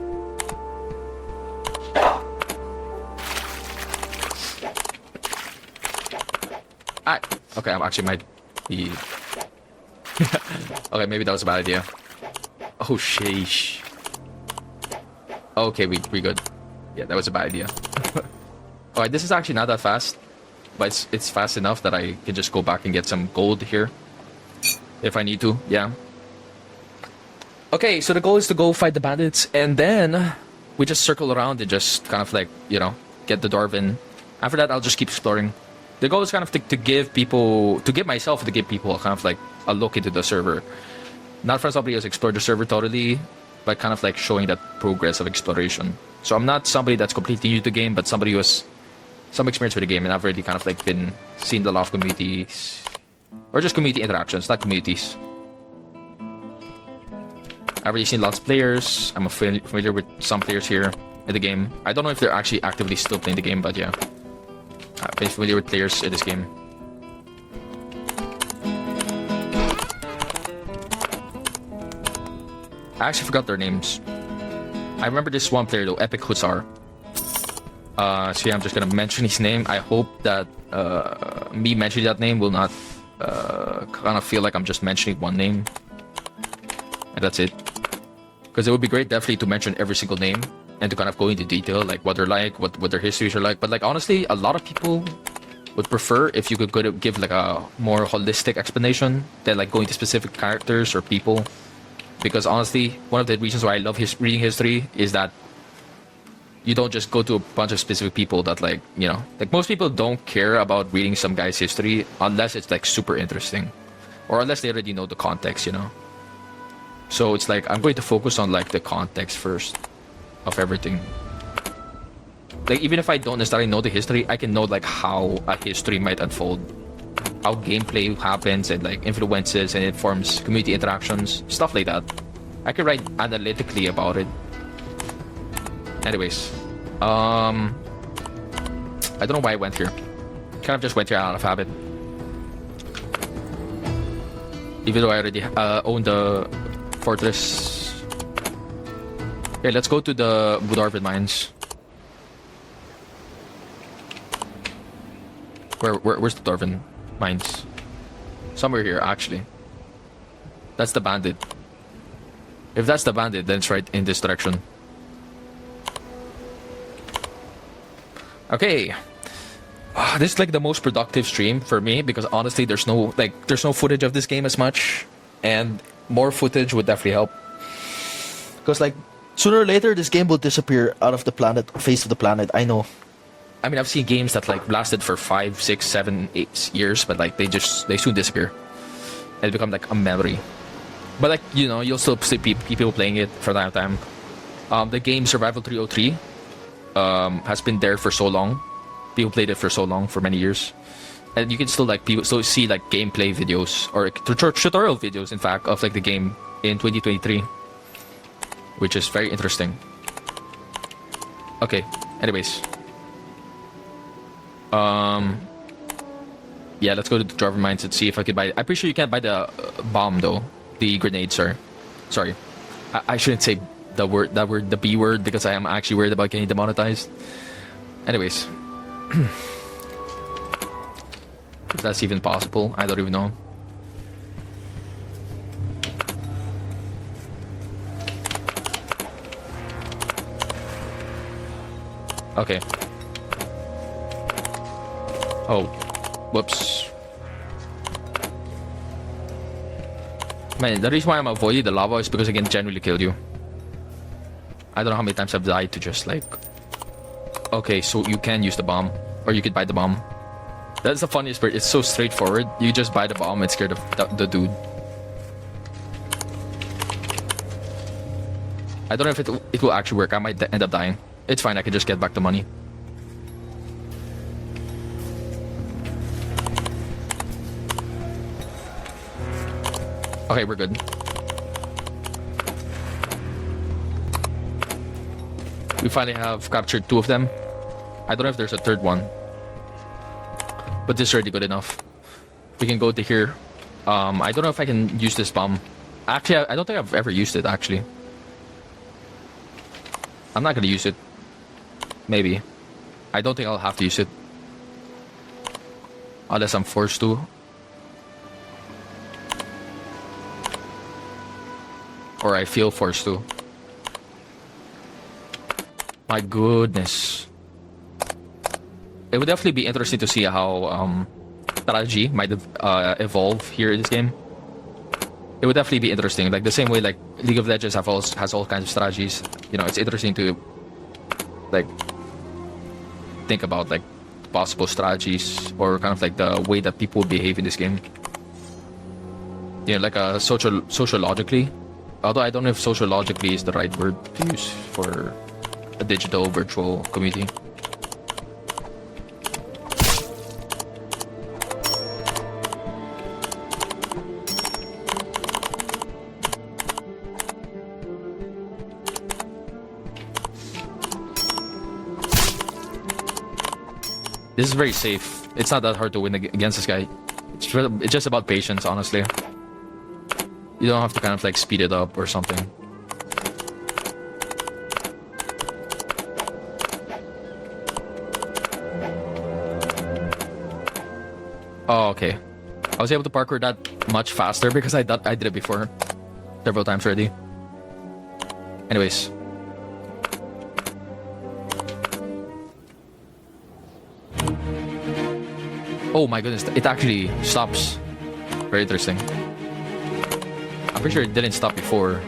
Okay, I'm actually might be... Okay, maybe that was a bad idea. Oh, sheesh. Okay, we good. Yeah, that was a bad idea. Alright, this is actually not that fast, but it's fast enough that I can just go back and get some gold here. If I need to, yeah. Okay, so the goal is to go fight the bandits, and then we just circle around and just kind of like, you know, get the Dwarven. After that, I'll just keep exploring. The goal is kind of to give people, to give myself, to give people kind of like a look into the server. Not for somebody who's explored the server totally, but kind of like showing that progress of exploration. So I'm not somebody that's completely new to the game, but somebody who has some experience with the game, and I've already kind of like been seeing a lot of communities, or just community interactions, not communities. I've already seen lots of players. I'm familiar with some players here in the game. I don't know if they're actually actively still playing the game, but yeah. I've been familiar with players in this game. I actually forgot their names. I remember this one player though, Epic Hussar. So yeah, I'm just gonna mention his name. I hope that me mentioning that name will not kind of feel like I'm just mentioning one name. And that's it. Because it would be great definitely to mention every single name and to kind of go into detail, like what they're like, what their histories are like. But like honestly, a lot of people would prefer if you could go to give like a more holistic explanation than like going to specific characters or people. Because honestly, one of the reasons why I love reading history is that you don't just go to a bunch of specific people that like, you know, like most people don't care about reading some guy's history unless it's like super interesting or unless they already know the context, you know. So it's like, I'm going to focus on like the context first of everything. Like even if I don't necessarily know the history, I can know like how a history might unfold, how gameplay happens and like influences and informs community interactions, stuff like that. I can write analytically about it. Anyways, I don't know why I went here. Kind of just went here out of habit. Even though I already own the fortress. Okay, let's go to the Dwarven mines. Where's the Dwarven mines? Somewhere here, actually. That's the bandit. If that's the bandit, then it's right in this direction. Okay. This is like the most productive stream for me because honestly, there's no footage of this game as much, and more footage would definitely help. Because like sooner or later, this game will disappear out of the face of the planet. I know. I mean, I've seen games that like lasted for 5, 6, 7, 8 years, but like they soon disappear and become like a memory. But like, you know, you'll still see people playing it from time to time. The game Survival 303 has been there for so long. People played it for so long, for many years, and you can still like people still see like gameplay videos or tutorial videos, in fact, of like the game in 2023, which is very interesting. Okay. Anyways. Yeah, let's go to the Dwarven mines and see if I can buy it. I'm pretty sure you can't buy the bomb though. The grenade, sorry. I shouldn't say the B word because I am actually worried about getting demonetized. Anyways. If that's even possible, I don't even know. Okay. Oh, whoops. Man, the reason why I'm avoiding the lava is because I can generally kill you. I don't know how many times I've died to just like... Okay, so you can use the bomb. Or you could buy the bomb. That's the funniest part. It's so straightforward. You just buy the bomb and scare the dude. I don't know if it will actually work. I might end up dying. It's fine, I can just get back the money. Okay, we're good. We finally have captured 2 of them. I don't know if there's a 3rd one. But this is already good enough. We can go to here. I don't know if I can use this bomb. Actually, I don't think I've ever used it, actually. I'm not gonna use it. Maybe. I don't think I'll have to use it. Unless I'm forced to. Or I feel forced to. My goodness. It would definitely be interesting to see how strategy might evolve here in this game. It would definitely be interesting. Like the same way like League of Legends has all kinds of strategies. You know, it's interesting to like think about like possible strategies or kind of like the way that people behave in this game. You know, like sociologically. Although I don't know if sociologically is the right word to use for a digital virtual community. This is very safe. It's not that hard to win against this guy. It's just about patience, honestly. You don't have to kind of like speed it up or something. Oh, okay. I was able to parkour that much faster because I did it before. Several times already. Anyways. Oh my goodness, it actually stops. Very interesting. I'm pretty sure it didn't stop before.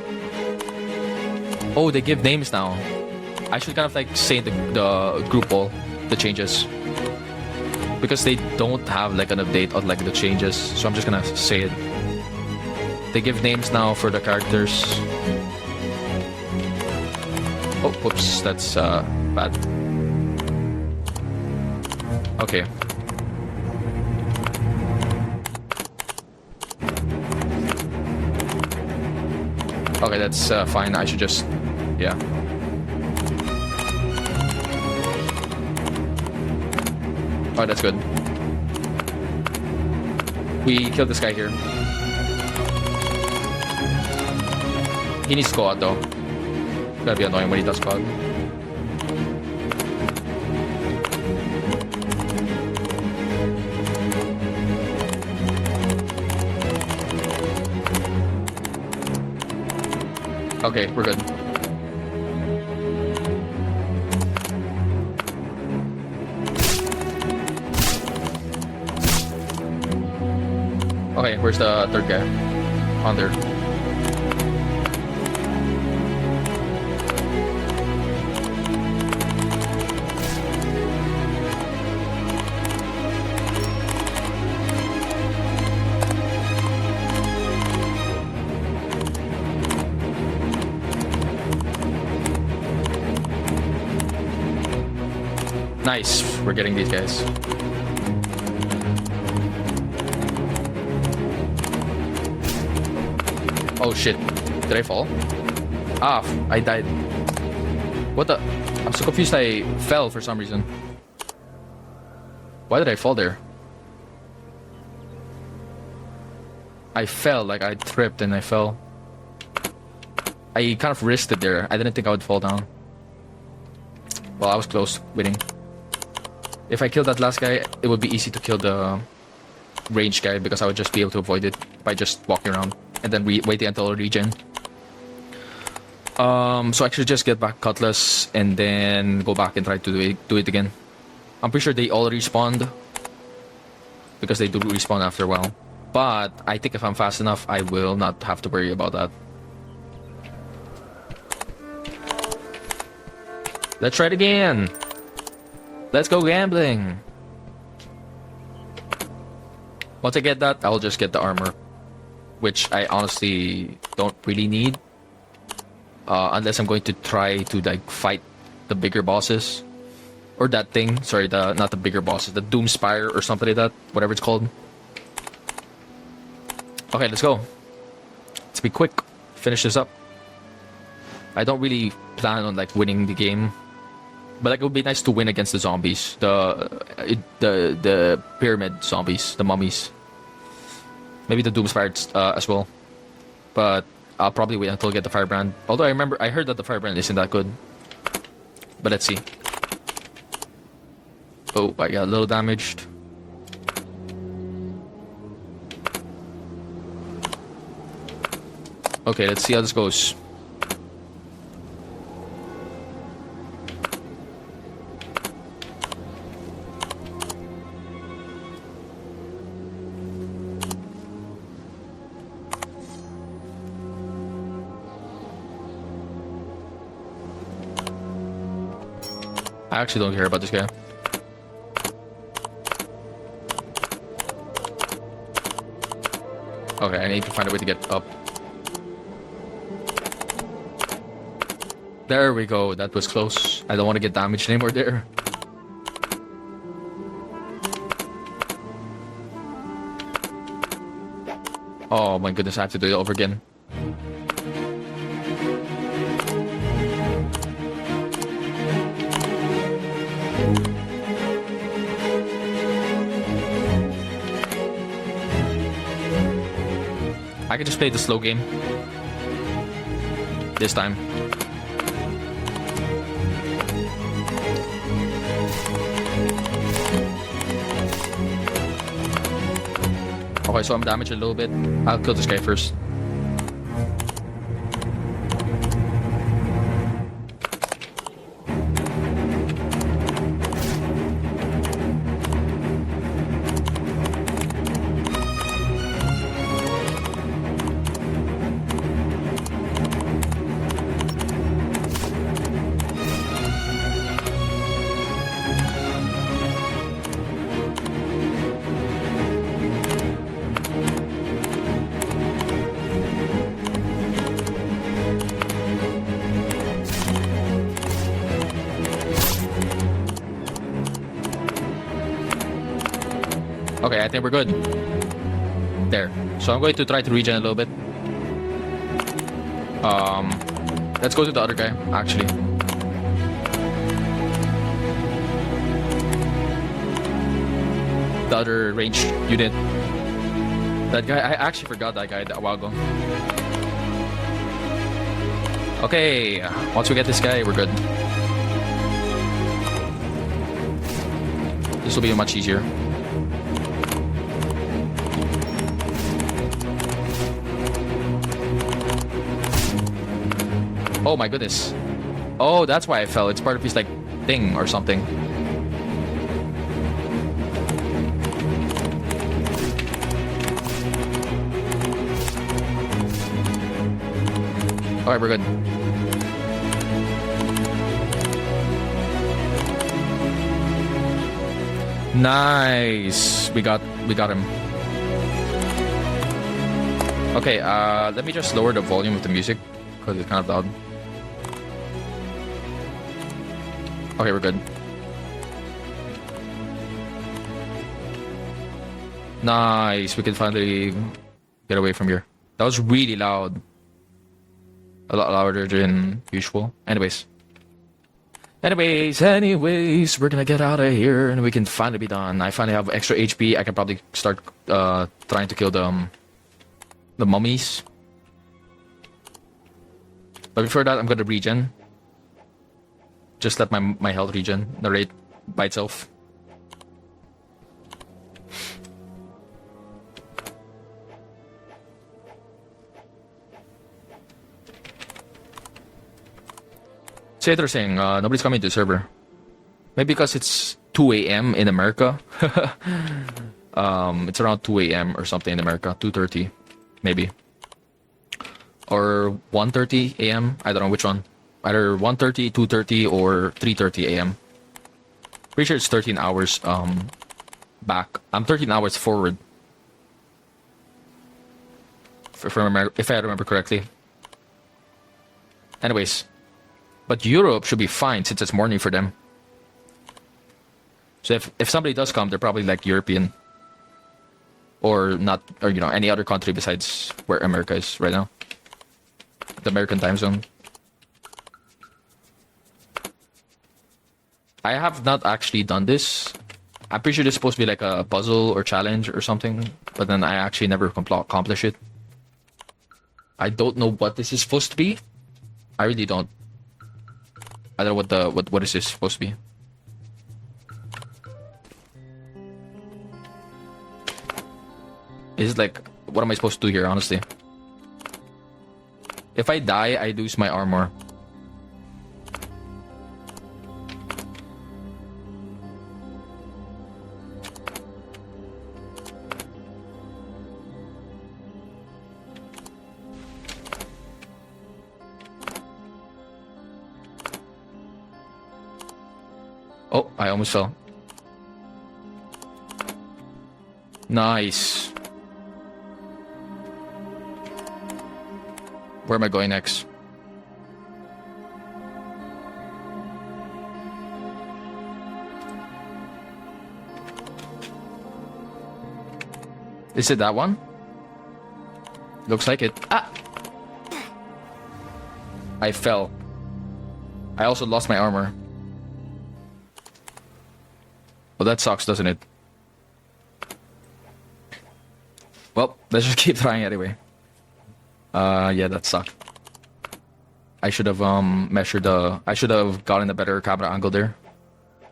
Oh, they give names now. I should kind of like say the group all, the changes. Because they don't have like an update on like the changes. So I'm just gonna say it. They give names now for the characters. Oh, whoops, that's bad. Okay. Okay, that's fine. I should just... yeah. Oh, that's good. We killed this guy here. He needs to go out though. Gotta be annoying when he does go out. Okay, we're good. Okay, where's the third guy? On there. Nice, we're getting these guys. Oh shit, did I fall? Ah, I died. What the? I'm so confused, I fell for some reason. Why did I fall there? I fell, like I tripped and I fell. I kind of risked it there. I didn't think I would fall down. Well, I was close, winning. If I killed that last guy, it would be easy to kill the range guy because I would just be able to avoid it by just walking around and then waiting until I regen. So I should just get back Cutlass and then go back and try to do it again. I'm pretty sure they all respawned because they do respawn after a while. But I think if I'm fast enough, I will not have to worry about that. Let's try it again. Let's go gambling. Once I get that, I'll just get the armor, which I honestly don't really need, unless I'm going to try to like fight the bigger bosses, or that thing. Sorry, not the bigger bosses, the Doomspire or something like that, whatever it's called. Okay, let's go. Let's be quick. Finish this up. I don't really plan on like winning the game. But like, it would be nice to win against the zombies, the pyramid zombies, the mummies. Maybe the Doomspire as well. But I'll probably wait until I get the Firebrand. Although I heard that the Firebrand isn't that good. But let's see. Oh, I got a little damaged. Okay, let's see how this goes. I actually don't care about this guy. Okay, I need to find a way to get up. There we go, that was close. I don't want to get damaged anymore there. Oh my goodness, I have to do it over again. I can just play the slow game this time. Okay, so I'm damaged a little bit. I'll kill this guy first. Okay, I think we're good. There. So I'm going to try to regen a little bit. Let's go to the other guy, actually. The other ranged unit. That guy, I actually forgot that guy a while ago. Okay, once we get this guy, we're good. This will be much easier. Oh my goodness. Oh, that's why I fell. It's part of his like thing or something. Alright, we're good. Nice. We got him. Okay, let me just lower the volume of the music because it's kind of loud. Okay, we're good. Nice. We can finally get away from here. That was really loud. A lot louder than usual. Anyways, we're gonna get out of here and we can finally be done. I finally have extra HP. I can probably start trying to kill the mummies. But before that, I'm gonna regen. Just let my health regen narrate by itself. Say they're saying nobody's coming to the server. Maybe because it's 2 a.m. in America. It's around 2 a.m. or something in America. 2:30, maybe. Or 1:30 a.m. I don't know which one. Either 1:30, 2:30, or 3:30 a.m. Pretty sure it's 13 hours back. I'm 13 hours forward. If I remember correctly. Anyways. But Europe should be fine since it's morning for them. So if somebody does come, they're probably like European. Or not, or you know, any other country besides where America is right now. The American time zone. I have not actually done this. I'm pretty sure this is supposed to be like a puzzle or challenge or something. But then I actually never accomplish it. I don't know what this is supposed to be. I really don't. I don't know what is this supposed to be. Is it like, what am I supposed to do here, honestly? If I die, I lose my armor. Oh, I almost fell. Nice. Where am I going next? Is it that one? Looks like it. Ah! I fell. I also lost my armor. Well, that sucks, doesn't it? Well, let's just keep trying anyway. Yeah, that sucked. I should have measured I should have gotten a better camera angle there,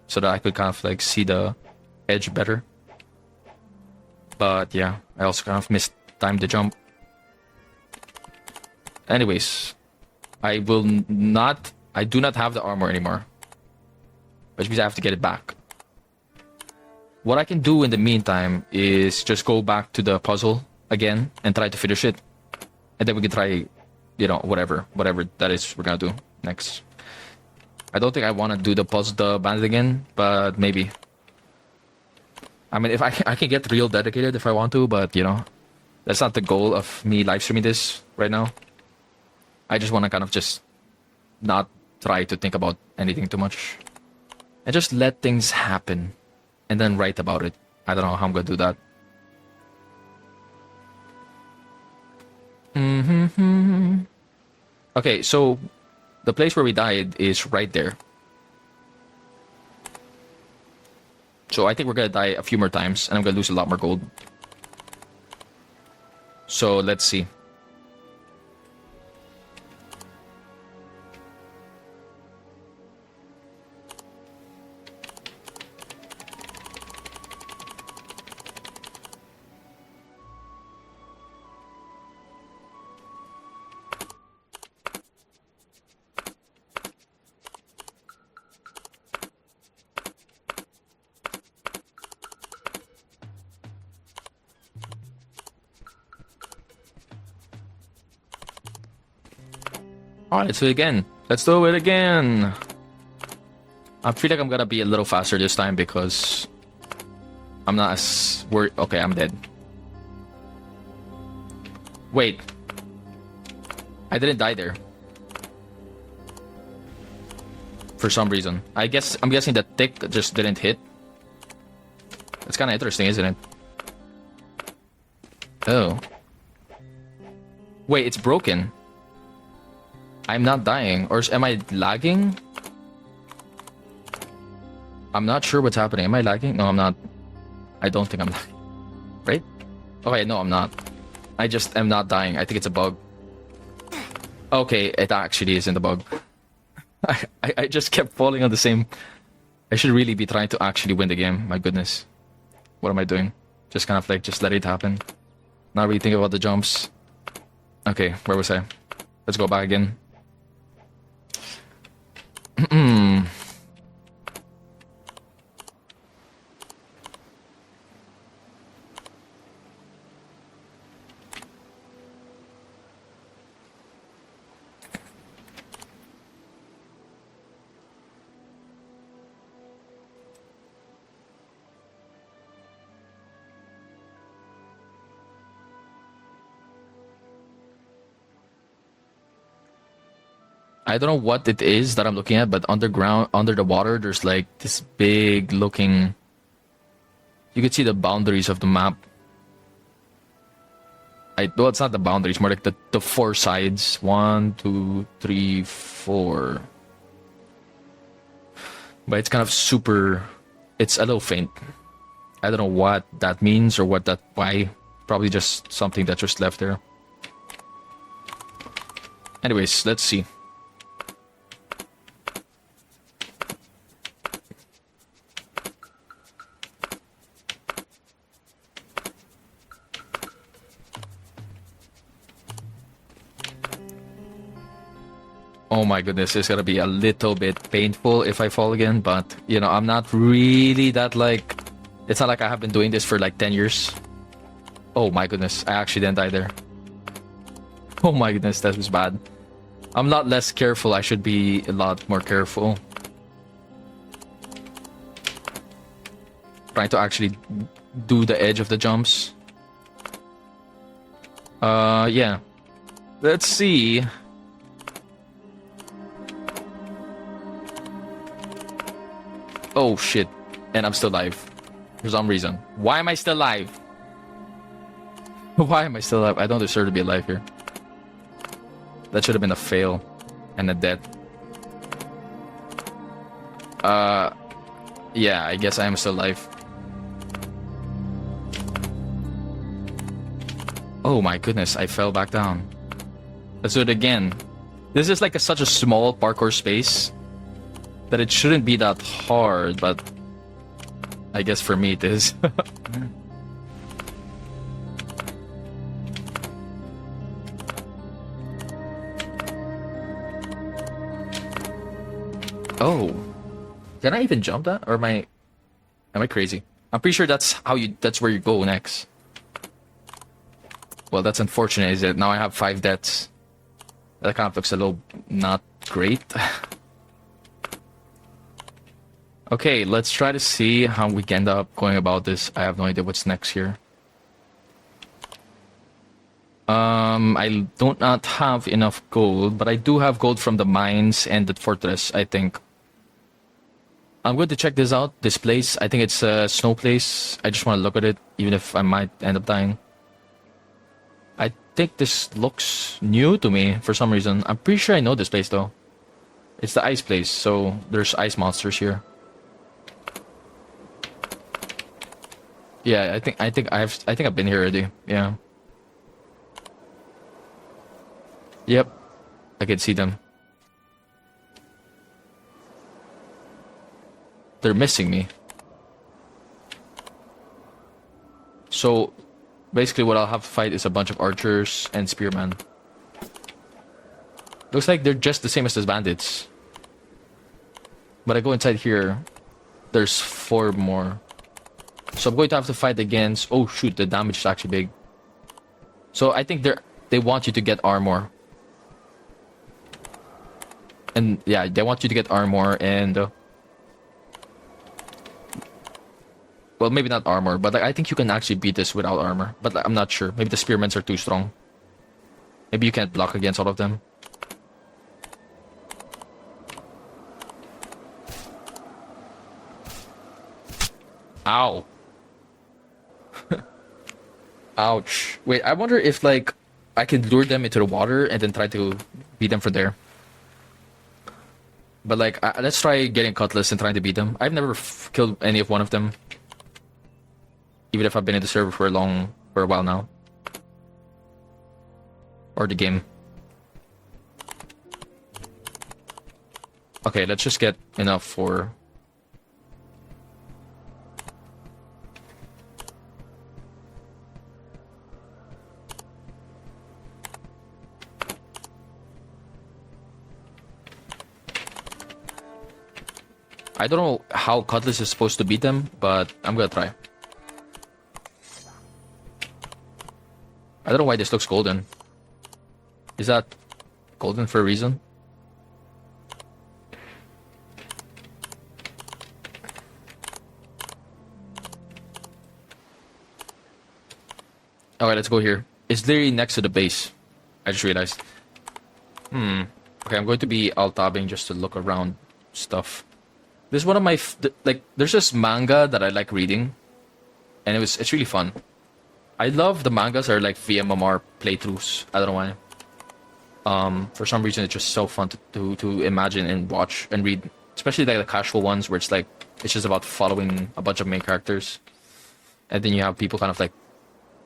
so that I could kind of like see the edge better. But yeah, I also kind of missed time to jump. Anyways, I do not have the armor anymore, which means I have to get it back. What I can do in the meantime is just go back to the puzzle again and try to finish it. And then we can try, you know, whatever that is we're gonna do next. I don't think I want to do the bandit again, but maybe. I mean, if I can get real dedicated if I want to, but you know, that's not the goal of me live streaming this right now. I just want to kind of just not try to think about anything too much and just let things happen. And then write about it. I don't know how I'm gonna do that. Okay, so the place where we died is right there. So I think we're gonna die a few more times, and I'm gonna lose a lot more gold. So let's see. Alright, let's do it again. Let's do it again. I feel like I'm gonna be a little faster this time because I'm not as worried. Okay, I'm dead. Wait. I didn't die there. For some reason. I'm guessing the tick just didn't hit. That's kind of interesting, isn't it? Oh. Wait, it's broken. I'm not dying. Or am I lagging? I'm not sure what's happening. Am I lagging? No, I'm not. I don't think I'm lagging. Right? Okay, no, I'm not. I just am not dying. I think it's a bug. Okay, it actually isn't a bug. I just kept falling on the same... I should really be trying to actually win the game. My goodness. What am I doing? Just kind of like, just let it happen. Not really thinking about the jumps. Okay, where was I? Let's go back again. I don't know what it is that I'm looking at, but underground, under the water, there's like this big looking... You can see the boundaries of the map. Well, it's not the boundaries, more like the four sides. 1, 2, 3, 4. But it's kind of super... It's a little faint. I don't know what that means or why. Probably just something that just left there. Anyways, let's see. Oh my goodness, it's gonna be a little bit painful if I fall again, but, you know, I'm not really that, like... It's not like I have been doing this for, like, 10 years. Oh my goodness, I actually didn't die there. Oh my goodness, that was bad. I'm not less careful, I should be a lot more careful. Trying to actually do the edge of the jumps. Yeah. Let's see... Oh shit, and I'm still alive. For some reason. Why am I still alive? Why am I still alive? I don't deserve to be alive here. That should have been a fail. And a death. Yeah, I guess I am still alive. Oh my goodness, I fell back down. Let's do it again. This is like such a small parkour space that it shouldn't be that hard, but I guess for me it is. Oh, can I even jump that, or am I crazy? I'm pretty sure that's where you go next. Well, that's unfortunate, is it? Now I have 5 deaths. That kind of looks a little not great. Okay, let's try to see how we end up going about this. I have no idea what's next here. I do not have enough gold, but I do have gold from the mines and the fortress, I think. I'm going to check this out, this place. I think it's a snow place. I just want to look at it, even if I might end up dying. I think this looks new to me for some reason. I'm pretty sure I know this place though. It's the ice place, so there's ice monsters here. Yeah, I think I've been here already. Yeah. Yep. I can see them. They're missing me. So basically what I'll have to fight is a bunch of archers and spearmen. Looks like they're just the same as the bandits. But I go inside here, there's 4 more. So I'm going to have to fight against... Oh shoot, the damage is actually big. So I think they want you to get armor. And yeah, they want you to get armor and well, maybe not armor, but like, I think you can actually beat this without armor. But like, I'm not sure. Maybe the spearments are too strong. Maybe you can't block against all of them. Ow. Ouch. Wait, I wonder if like I can lure them into the water and then try to beat them from there. But like, let's try getting Cutlass and trying to beat them. I've never killed any of one of them. Even if I've been in the server for a while now. Or the game. Okay, let's just get enough for... I don't know how Cutlass is supposed to beat them, but I'm gonna try. I don't know why this looks golden. Is that golden for a reason? Alright, let's go here. It's literally next to the base. I just realized. Okay, I'm going to be alt-tabbing just to look around stuff. This is one of my like. There's this manga that I like reading, and it's really fun. I love the mangas are like VMMR playthroughs. I don't know why. For some reason, it's just so fun to imagine and watch and read, especially like the casual ones where it's like it's just about following a bunch of main characters, and then you have people kind of like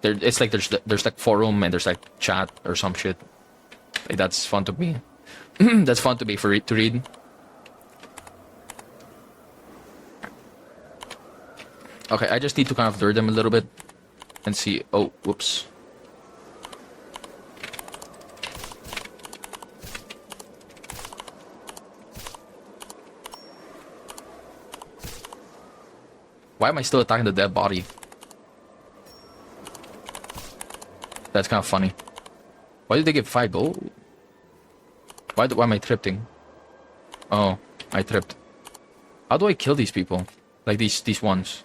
there. It's like there's like forum and there's like chat or some shit. Like that's fun to me. That's fun to me to read. Okay, I just need to kind of lure them a little bit and see. Oh, whoops. Why am I still attacking the dead body? That's kind of funny. Why did they get 5 gold? Why am I tripping? Oh, I tripped. How do I kill these people? Like these ones.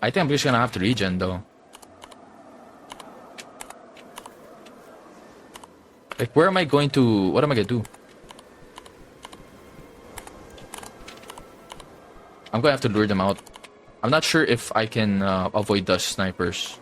I think I'm just gonna have to regen though. Like, where am I going to... What am I gonna do? I'm gonna have to lure them out. I'm not sure if I can avoid the snipers.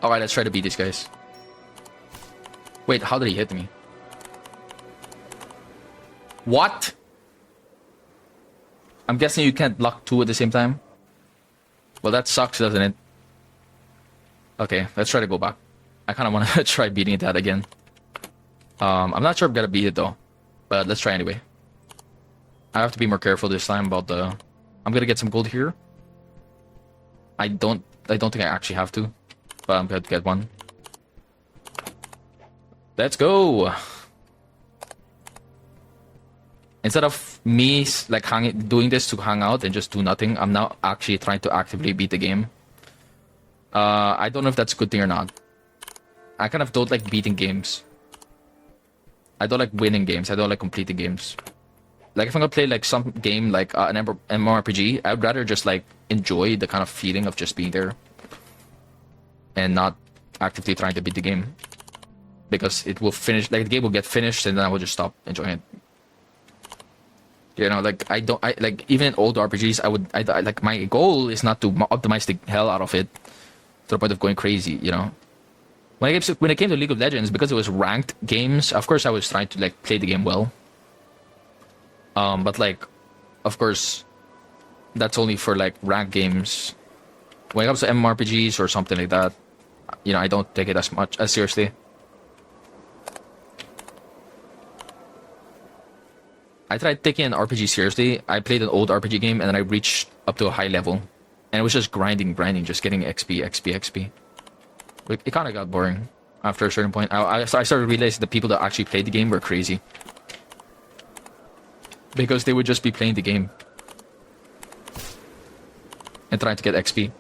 Alright, let's try to beat these guys. Wait, how did he hit me? What? I'm guessing you can't lock 2 at the same time? Well, that sucks, doesn't it? Okay, let's try to go back. I kind of want to try beating that again. I'm not sure I'm gonna beat it though. But let's try anyway. I have to be more careful this time about the... I'm gonna get some gold here. I don't think I actually have to. But I'm going to get one. Let's go! Instead of me like doing this to hang out and just do nothing, I'm now actually trying to actively beat the game. I don't know if that's a good thing or not. I kind of don't like beating games. I don't like winning games. I don't like completing games. Like if I'm gonna play like some game like an MMORPG, I'd rather just like enjoy the kind of feeling of just being there. And not actively trying to beat the game, because it will finish. Like the game will get finished, and then I will just stop enjoying it. You know, like I like even in old RPGs, I like my goal is not to optimize the hell out of it to the point of going crazy. You know, when it came to League of Legends, because it was ranked games, of course I was trying to like play the game well. But like, of course, that's only for like ranked games. When it comes to MMORPGs or something like that, you know, I don't take it as seriously. I tried taking an RPG seriously. I played an old RPG game and then I reached up to a high level. And it was just grinding, just getting XP. It kind of got boring. after a certain point. I started realizing the people that actually played the game were crazy. Because they would just be playing the game. And trying to get XP.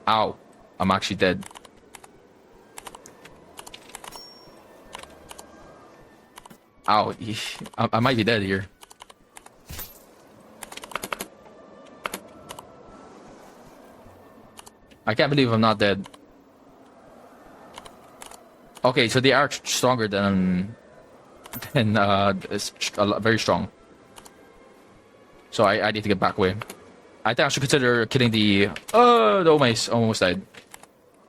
Ow. I'm actually dead. Ow. I might be dead here. I can't believe I'm not dead. Okay, so they are stronger than very strong. So I need to get back away. I think I should consider killing the almost died.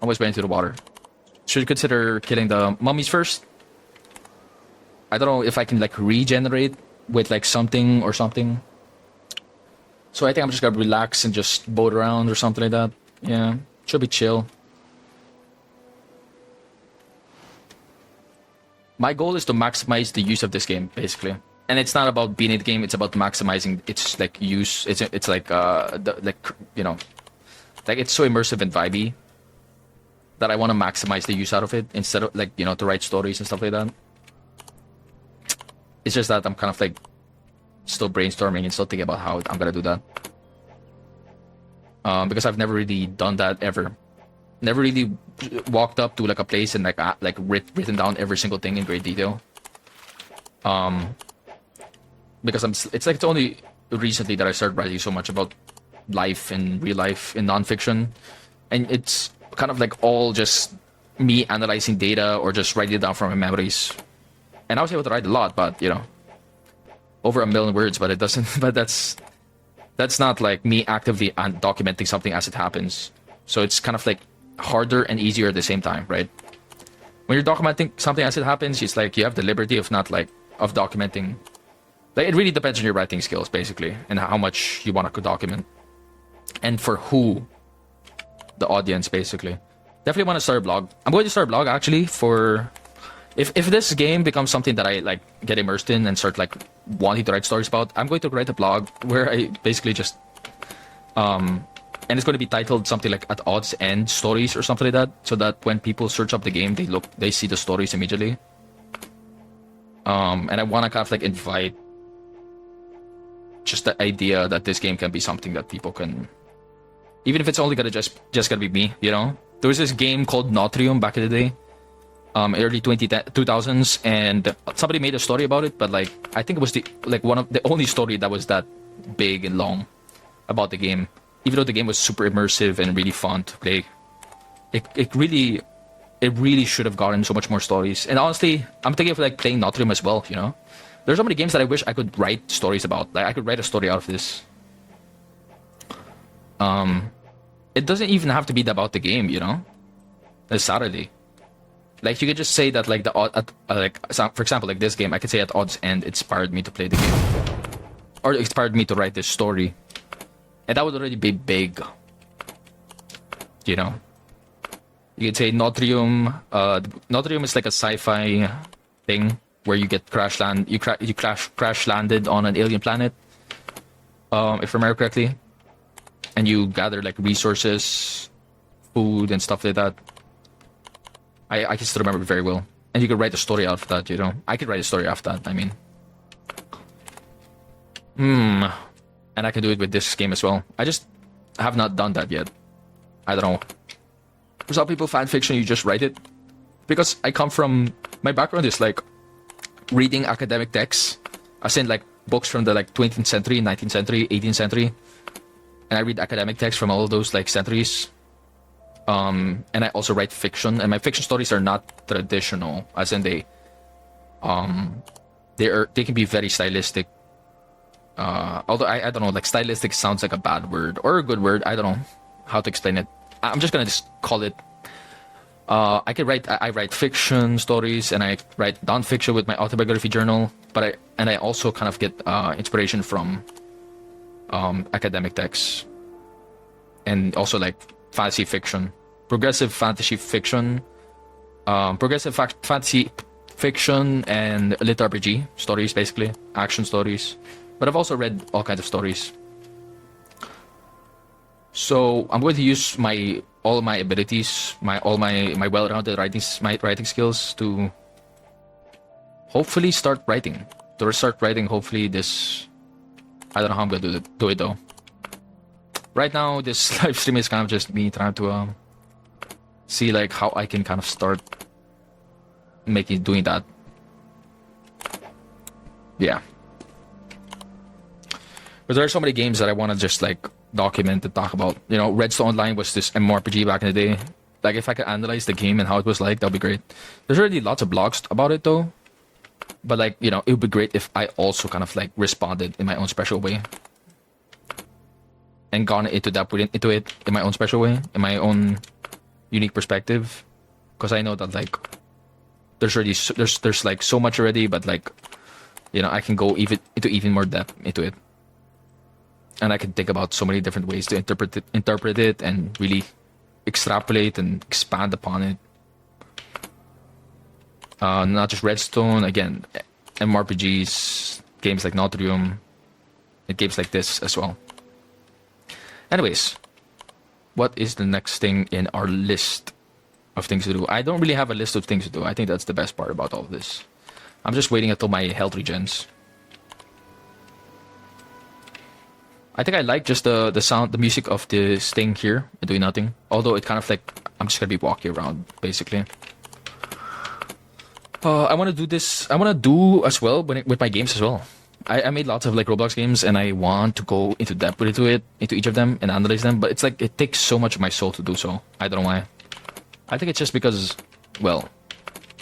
Almost went into the water. Should consider killing the mummies first. I don't know if I can like regenerate with like something or something. So I think I'm just gonna relax and just boat around or something like that. Yeah, should be chill. My goal is to maximize the use of this game, basically. And it's not about beating the game; it's about maximizing its like use. It's like like it's so immersive and vibey that I want to maximize the use out of it instead of like to write stories and stuff like that. It's just that I'm kind of like still brainstorming and still thinking about how I'm gonna do that. Because I've never really done that ever. Never really walked up to like a place and like written down every single thing in great detail. Because it's only recently that I started writing so much about life and real life in nonfiction, and it's kind of like all just me analyzing data or just writing it down from my memories. And I was able to write a lot, but over 1 million words. But it doesn't. But that's not like me actively documenting something as it happens. So it's kind of like harder and easier at the same time, right? When you're documenting something as it happens, it's like you have the liberty of of documenting. Like it really depends on your writing skills, basically, and how much you want to document, and for who, the audience, basically. Definitely want to start a blog. I'm going to start a blog actually for if this game becomes something that I like get immersed in and start like wanting to write stories about. I'm going to write a blog where I basically just and it's going to be titled something like At Odds End Stories or something like that, so that when people search up the game, they see the stories immediately. And I want to kind of like invite just the idea that this game can be something that people can, even if it's only gonna just gonna be me, There was this game called Nautrium back in the day, early 2000s, and somebody made a story about it, but like I think it was one of the only story that was that big and long about the game. Even though the game was super immersive and really fun to play, it really should have gotten so much more stories. And honestly, I'm thinking of like playing Nautrium as well. There's so many games that I wish I could write stories about. Like I could write a story out of this. It doesn't even have to be about the game, necessarily. Like you could just say that like for example, like this game, I could say At Odds End inspired me to play the game, or inspired me to write this story. And that would already be big. You could say Nautrium. Nautrium is like a sci-fi thing where you get crash landed on an alien planet. If I remember correctly. And you gather like resources, food and stuff like that. I can still remember it very well. And you could write a story out of that, I could write a story after that, I mean. And I can do it with this game as well. I just have not done that yet. I don't know. For some people, fan fiction, you just write it. Because my background is like reading academic texts. As in like books from the like 20th century, 19th century, 18th century. And I read academic texts from all of those like centuries. And I also write fiction. And my fiction stories are not traditional. As in they can be very stylistic. Although I don't know, like stylistic sounds like a bad word or a good word. I don't know how to explain it. I'm just gonna just call it. I write fiction stories and I write non-fiction with my autobiography journal. But I also kind of get inspiration from academic texts and also like fantasy fiction, progressive fantasy fiction, fantasy fiction and lit RPG stories, basically action stories. But I've also read all kinds of stories. So I'm going to use my all my abilities, my well-rounded writing skills to hopefully start writing. To start writing, hopefully this. I don't know how I'm gonna do it though. Right now, this live stream is kind of just me trying to see like how I can kind of start doing that. Yeah. But there are so many games that I want to just like document and talk about. You know, Redstone Online was this MMORPG back in the day. Like if I could analyze the game and how it was like, that'd be great. There's already lots of blogs about it though. But like, you know, it would be great if I also kind of like responded in my own special way. And gone into it in my own special way, in my own unique perspective. Because I know that like there's already there's like so much already, but like, you know, I can go even more depth into it. And I can think about so many different ways to interpret it and really extrapolate and expand upon it. Not just Redstone, again, MMORPGs, games like Nautrium, and games like this as well. Anyways, what is the next thing in our list of things to do? I don't really have a list of things to do. I think that's the best part about all of this. I'm just waiting until my health regens. I think I like just the sound, the music of this thing here, doing nothing. Although it kind of like, I'm just gonna be walking around, basically. I want to do this. I want to do as well with my games as well. I made lots of like Roblox games, and I want to go into depth into each of them and analyze them. But it's like it takes so much of my soul to do so. I don't know why. I think it's just because, well,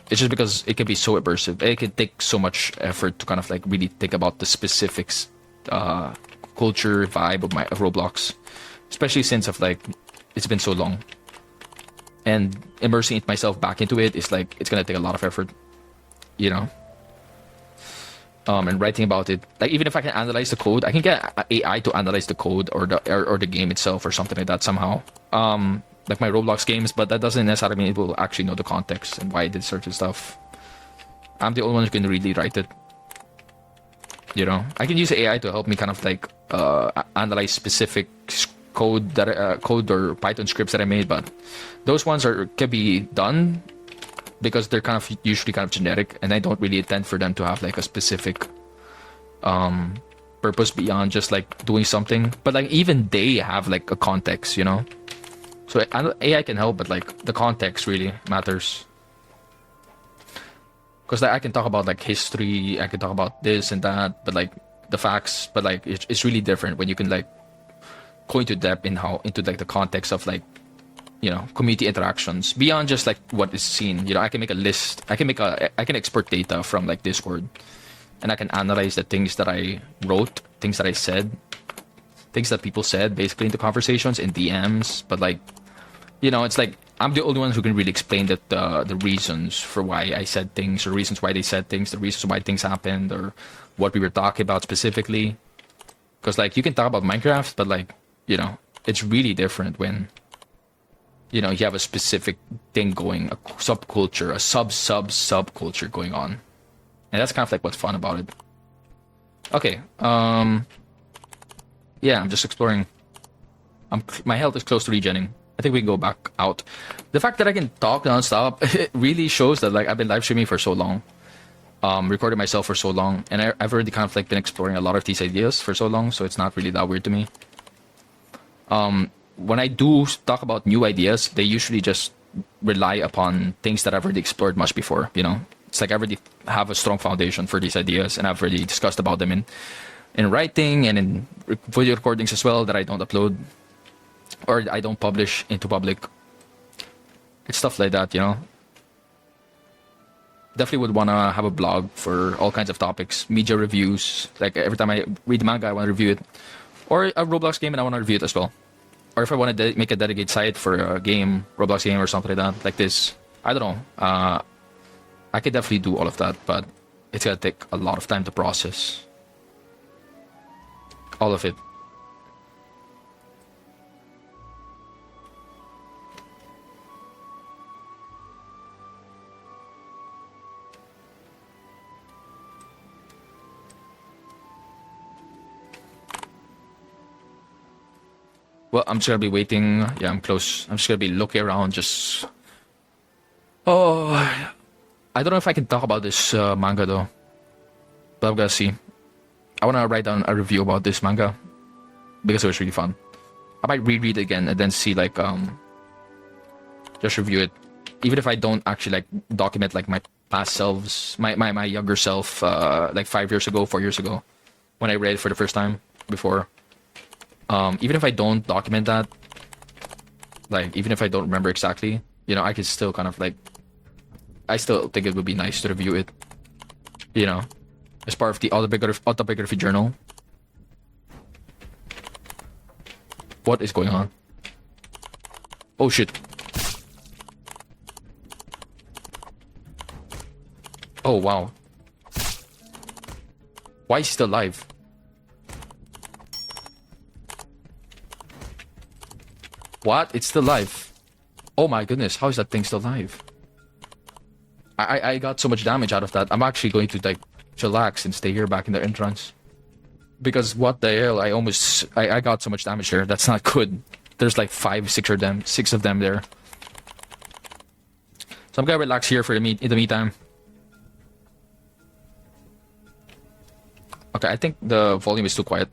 it's just because it can be so immersive. It can take so much effort to kind of like really think about the specifics, culture, vibe of Roblox, especially since of like it's been so long. And immersing myself back into it is like it's gonna take a lot of effort, you know. And writing about it, like even if I can analyze the code, I can get AI to analyze the code or the game itself or something like that somehow. Like my Roblox games, but that doesn't necessarily mean it will actually know the context and why I did certain stuff. I'm the only one who can really write it. You know, I can use AI to help me kind of like analyze specific code or Python scripts that I made, but those ones can be done because they're kind of usually kind of generic, and I don't really intend for them to have like a specific purpose beyond just like doing something. But like even they have like a context, you know. So AI can help, but like the context really matters. Because like I can talk about like history, I can talk about this and that, but like the facts, but like it's really different when you can like go into depth into like the context of like, you know, community interactions beyond just like what is seen. You know, I can make a list. I can export data from like Discord, and I can analyze the things that I wrote, things that I said, things that people said, basically into conversations in DMs. But like, you know, it's like I'm the only one who can really explain that the reasons for why I said things, or reasons why they said things, the reasons why things happened, or what we were talking about specifically. Because like you can talk about Minecraft, but like, you know, it's really different when, you know, you have a specific thing going, a subculture, a subculture going on. And that's kind of like what's fun about it. Okay. Yeah, I'm just exploring. My health is close to regenning. I think we can go back out. The fact that I can talk nonstop, it really shows that like I've been live streaming for so long. Recording myself for so long. And I've already kind of like been exploring a lot of these ideas for so long, so it's not really that weird to me. When I do talk about new ideas, they usually just rely upon things that I've already explored much before, you know? It's like I already have a strong foundation for these ideas, and I've already discussed about them in writing and in video recordings as well that I don't upload or I don't publish into public. It's stuff like that, you know? Definitely would want to have a blog for all kinds of topics, media reviews, like every time I read manga, I want to review it. Or a Roblox game and I want to review it as well. Or if I want to make a dedicated site for a game, Roblox game or something like that, like this. I don't know. I could definitely do all of that, but it's going to take a lot of time to process. All of it. Well, I'm just gonna be waiting. Yeah, I'm close. I'm just gonna be looking around. Just. Oh, I don't know if I can talk about this manga though, but I'm gonna see. I wanna write down a review about this manga because it was really fun. I might reread it again and then see like just review it, even if I don't actually like document like my past selves, my younger self, like 5 years ago, 4 years ago, when I read it for the first time before. Even if I don't document that, like even if I don't remember exactly, you know, I could still kind of like, I still think it would be nice to review it, you know, as part of the autobiography journal. What is going on? Oh shit. Oh wow. Why is he still alive? What? It's still alive. Oh my goodness, how is that thing still alive? I got so much damage out of that. I'm actually going to like chillax and stay here back in the entrance. Because what the hell, I got so much damage here. That's not good. There's like 6 of them there. So I'm gonna relax here for in the meantime. Okay, I think the volume is too quiet.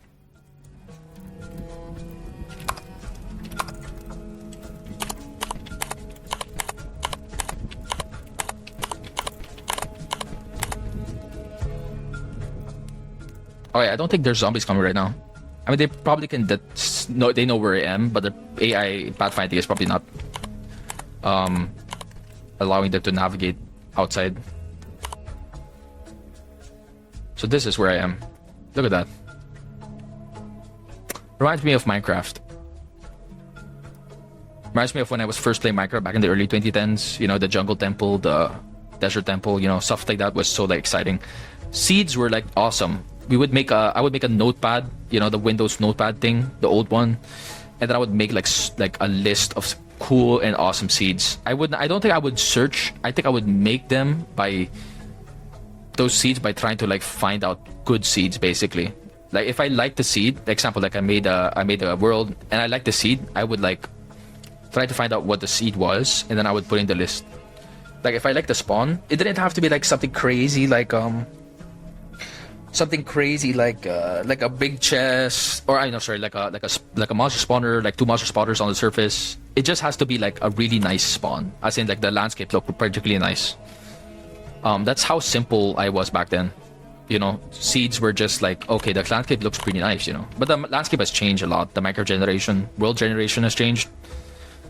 Oh yeah, I don't think there's zombies coming right now. I mean, they probably can. They know where I am, but the AI pathfinding is probably not allowing them to navigate outside. So this is where I am. Look at that. Reminds me of Minecraft. Reminds me of when I was first playing Minecraft back in the early 2010s. You know, the jungle temple, the desert temple. You know, stuff like that was so like exciting. Seeds were like awesome. I would make a notepad, you know, the Windows notepad thing, the old one, and then I would make like a list of cool and awesome seeds. I don't think I would search. I think I would make them by those seeds by trying to like find out good seeds, basically. Like if I like the seed, example, like I made a world and I like the seed, I would like try to find out what the seed was, and then I would put in the list. Like if I like the spawn, it didn't have to be like something crazy like a big chest, or I know, sorry, like a monster spawner, like 2 monster spawners on the surface. It just has to be like a really nice spawn, as in like the landscape look particularly nice. That's how simple I was back then. You know, seeds were just like, okay, the landscape looks pretty nice, you know. But the landscape has changed a lot. The world generation has changed.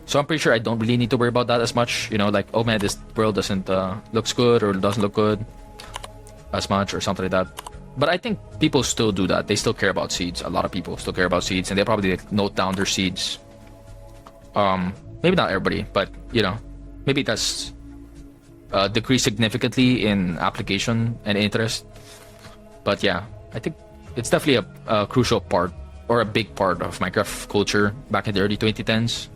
So I'm pretty sure I don't really need to worry about that as much. You know, like, oh man, this world doesn't looks good or doesn't look good as much or something like that. But I think people still do that. They still care about seeds. A lot of people still care about seeds, and they probably like, note down their seeds. Maybe not everybody, but you know, maybe that's decreased significantly in application and interest. But yeah, I think it's definitely a crucial part or a big part of Minecraft culture back in the early 2010s.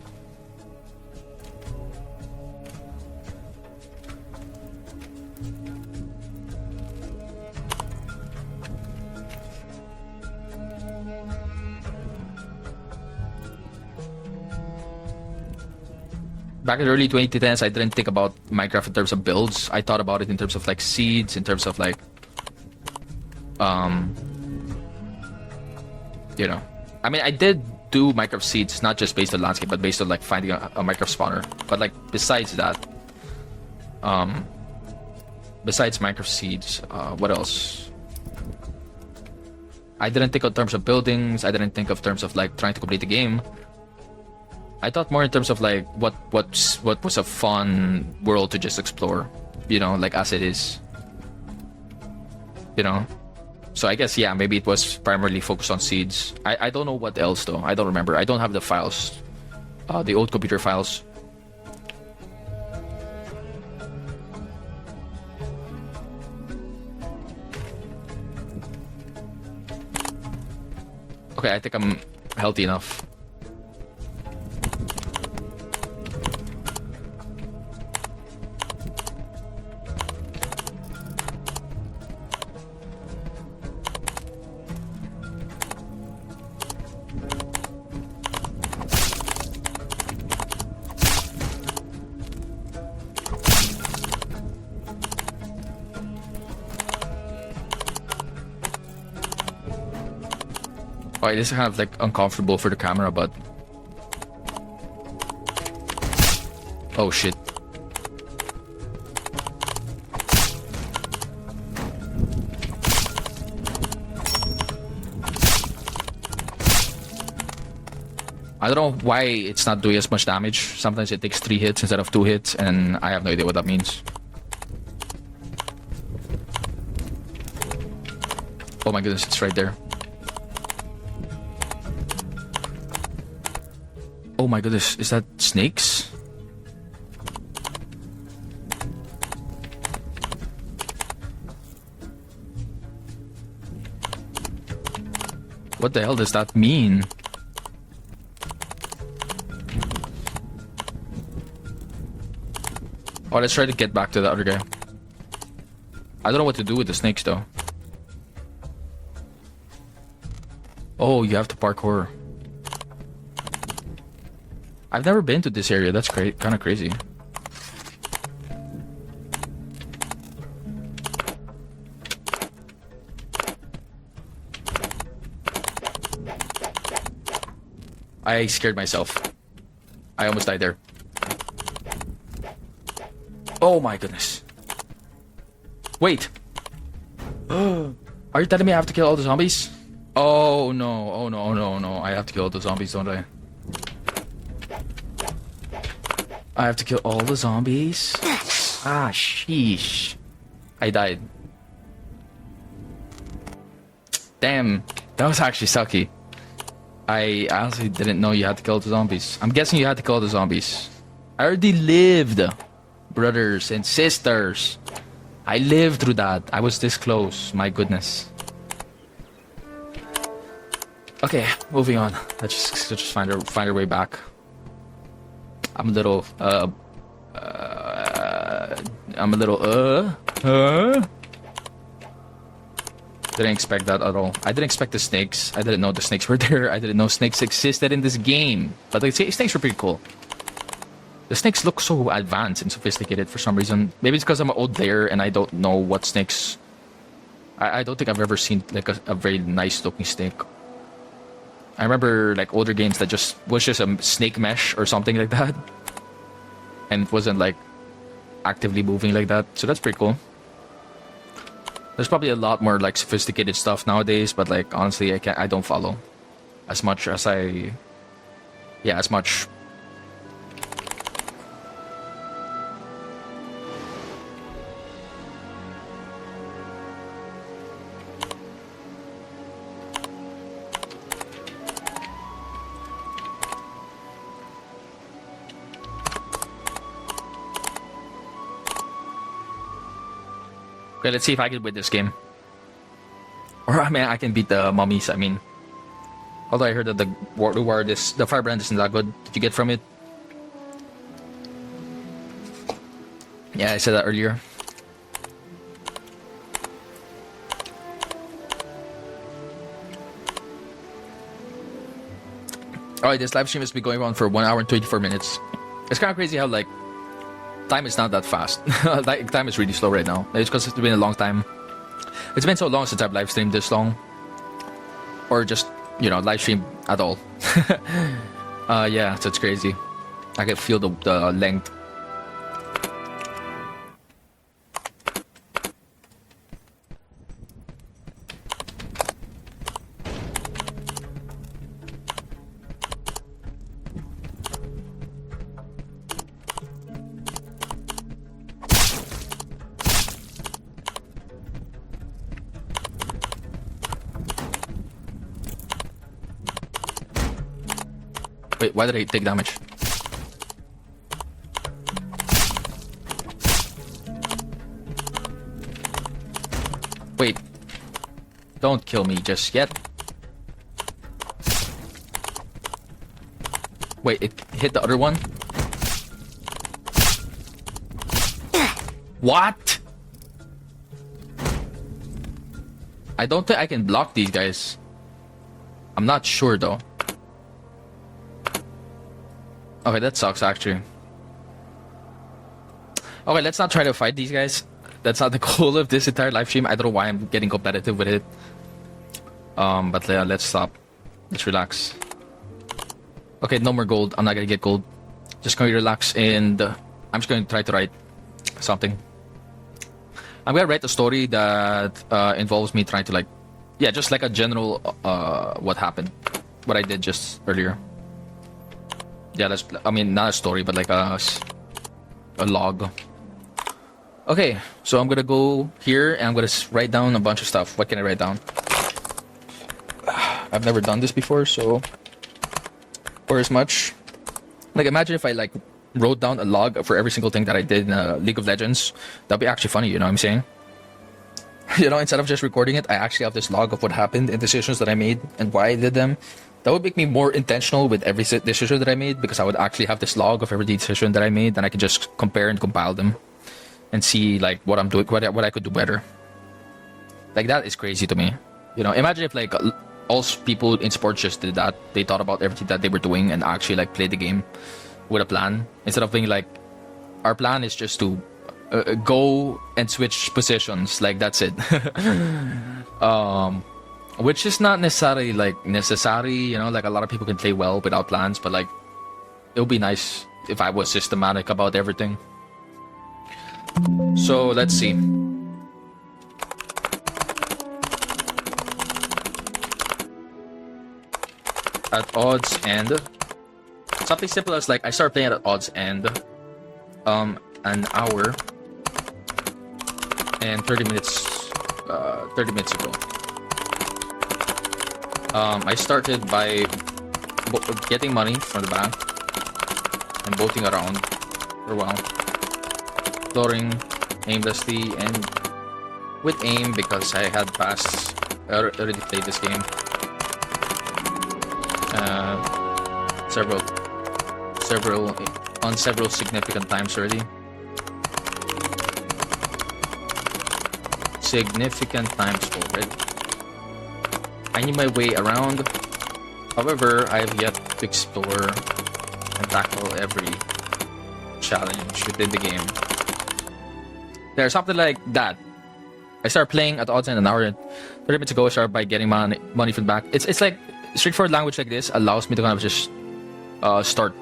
Back in the early 2010s, I didn't think about Minecraft in terms of builds. I thought about it in terms of like seeds, in terms of like, you know, I mean, I did do Minecraft seeds, not just based on landscape, but based on like finding a Minecraft spawner. But like besides that, besides Minecraft seeds, what else? I didn't think in terms of buildings. I didn't think of terms of like trying to complete the game. I thought more in terms of like what was a fun world to just explore, you know, like as it is, you know. So I guess, yeah, maybe it was primarily focused on seeds. I don't know what else though. I don't remember. I don't have the files, the old computer files. Okay, I think I'm healthy enough. Oh, it is kind of like uncomfortable for the camera, but oh shit. I don't know why it's not doing as much damage. Sometimes it takes 3 hits instead of 2 hits, and I have no idea what that means. Oh my goodness, it's right there. Oh my goodness, is that snakes? What the hell does that mean? Oh, let's try to get back to the other guy. I don't know what to do with the snakes though. Oh, you have to parkour. I've never been to this area. That's kind of crazy. I scared myself. I almost died there. Oh my goodness. Wait. Are you telling me I have to kill all the zombies? Oh no, oh no, oh no, no. I have to kill all the zombies, don't I? I have to kill all the zombies? Ah, sheesh. I died. Damn, that was actually sucky. I honestly didn't know you had to kill the zombies. I'm guessing you had to kill the zombies. I already lived. Brothers and sisters. I lived through that. I was this close. My goodness. Okay, moving on. Let's just find our way back. I'm a little didn't expect that at all. I didn't expect the snakes. I didn't know the snakes were there. I didn't know snakes existed in this game. But the snakes were pretty cool. The snakes look so advanced and sophisticated for some reason. Maybe it's because I'm an old player and I don't know what snakes. I don't think I've ever seen like a very nice looking snake. I remember like older games that was just a snake mesh or something like that, and it wasn't like actively moving like that. So that's pretty cool. There's probably a lot more like sophisticated stuff nowadays, but like honestly, I don't follow as much as as much. Okay, let's see if I can win this game. Or I mean, I can beat the mummies. I mean, although I heard that the firebrand isn't that good. Did you get from it? Yeah, I said that earlier. Alright, this live stream has been going on for 1 hour and 24 minutes. It's kind of crazy how like time is not that fast. Like, time is really slow right now. It's because it's been a long time. It's been so long since I've live streamed this long, or just live stream at all. Yeah, so it's crazy. I can feel the length. Wait, why did I take damage? Wait. Don't kill me just yet. Wait, it hit the other one? What? I don't think I can block these guys. I'm not sure though. Okay, that sucks actually. Okay, let's not try to fight these guys. That's not the goal of this entire live stream. I don't know why I'm getting competitive with it. But yeah, let's stop. Let's relax. Okay, no more gold. I'm not gonna get gold. Just going to relax and I'm just going to try to write something. I'm gonna write a story that involves me trying to like, yeah, just like a general what happened, what I did just earlier. Yeah, I mean, not a story, but like a log. Okay, so I'm gonna go here and I'm gonna write down a bunch of stuff. What can I write down? I've never done this before, so or as much. Like, imagine if I like wrote down a log for every single thing that I did in League of Legends. That'd be actually funny, you know what I'm saying? You know, instead of just recording it, I actually have this log of what happened and decisions that I made and why I did them. That would make me more intentional with every decision that I made, because I would actually have this log of every decision that I made, and I could just compare and compile them and see like what I'm doing, what I could do better. Like, that is crazy to me. You know, imagine if like all people in sports just did that. They thought about everything that they were doing and actually like played the game with a plan, instead of being like, our plan is just to go and switch positions. Like, that's it. Which is not necessarily like necessary, you know, like a lot of people can play well without plans, but like it would be nice if I was systematic about everything. So let's see. At odds and something simple as like I start playing at odds and an hour and 30 minutes ago. I started by getting money from the bank and boating around for a while, exploring aimlessly and with aim, because I had already played this game several significant times already. I knew my way around. However, I have yet to explore and tackle every challenge within the game. There's something like that. I started playing at odds and an hour and 30 minutes ago. I started by getting money from the back. It's like straightforward language like this allows me to kind of just start.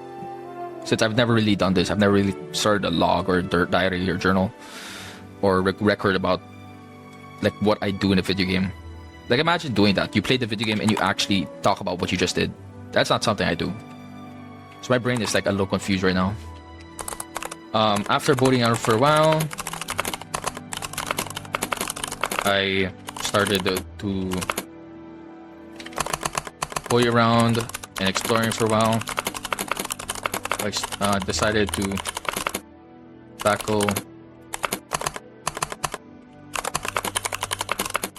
Since I've never really done this, I've never really started a log or diary or journal or record about like what I do in a video game. Like, imagine doing that. You play the video game and you actually talk about what you just did. That's not something I do. So my brain is like a little confused right now. After boating out for a while, I started to boy around and exploring for a while. I decided to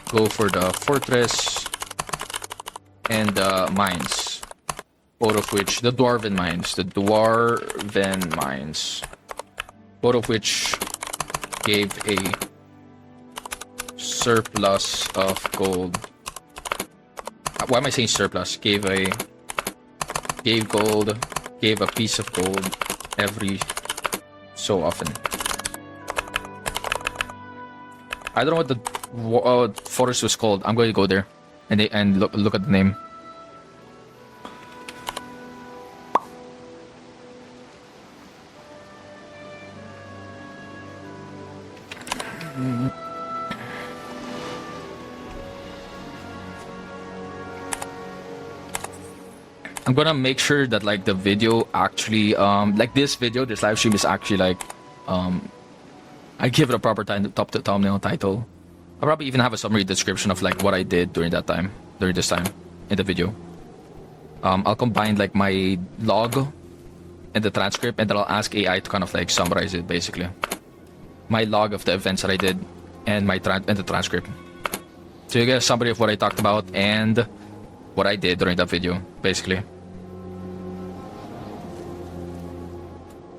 go for the fortress and the mines, both of which the dwarven mines, both of which gave a surplus of gold. Why am I saying surplus? Gave a piece of gold every so often. I don't know what the forest was called. I'm going to go there and look at the name. I'm gonna make sure that like the video actually like this live stream is actually like I give it a proper thumbnail title. I'll probably even have a summary description of like what I did during this time in the video. I'll combine like my log and the transcript, and then I'll ask AI to kind of like summarize it, basically. My log of the events that I did and the transcript. So you get a summary of what I talked about and what I did during that video, basically.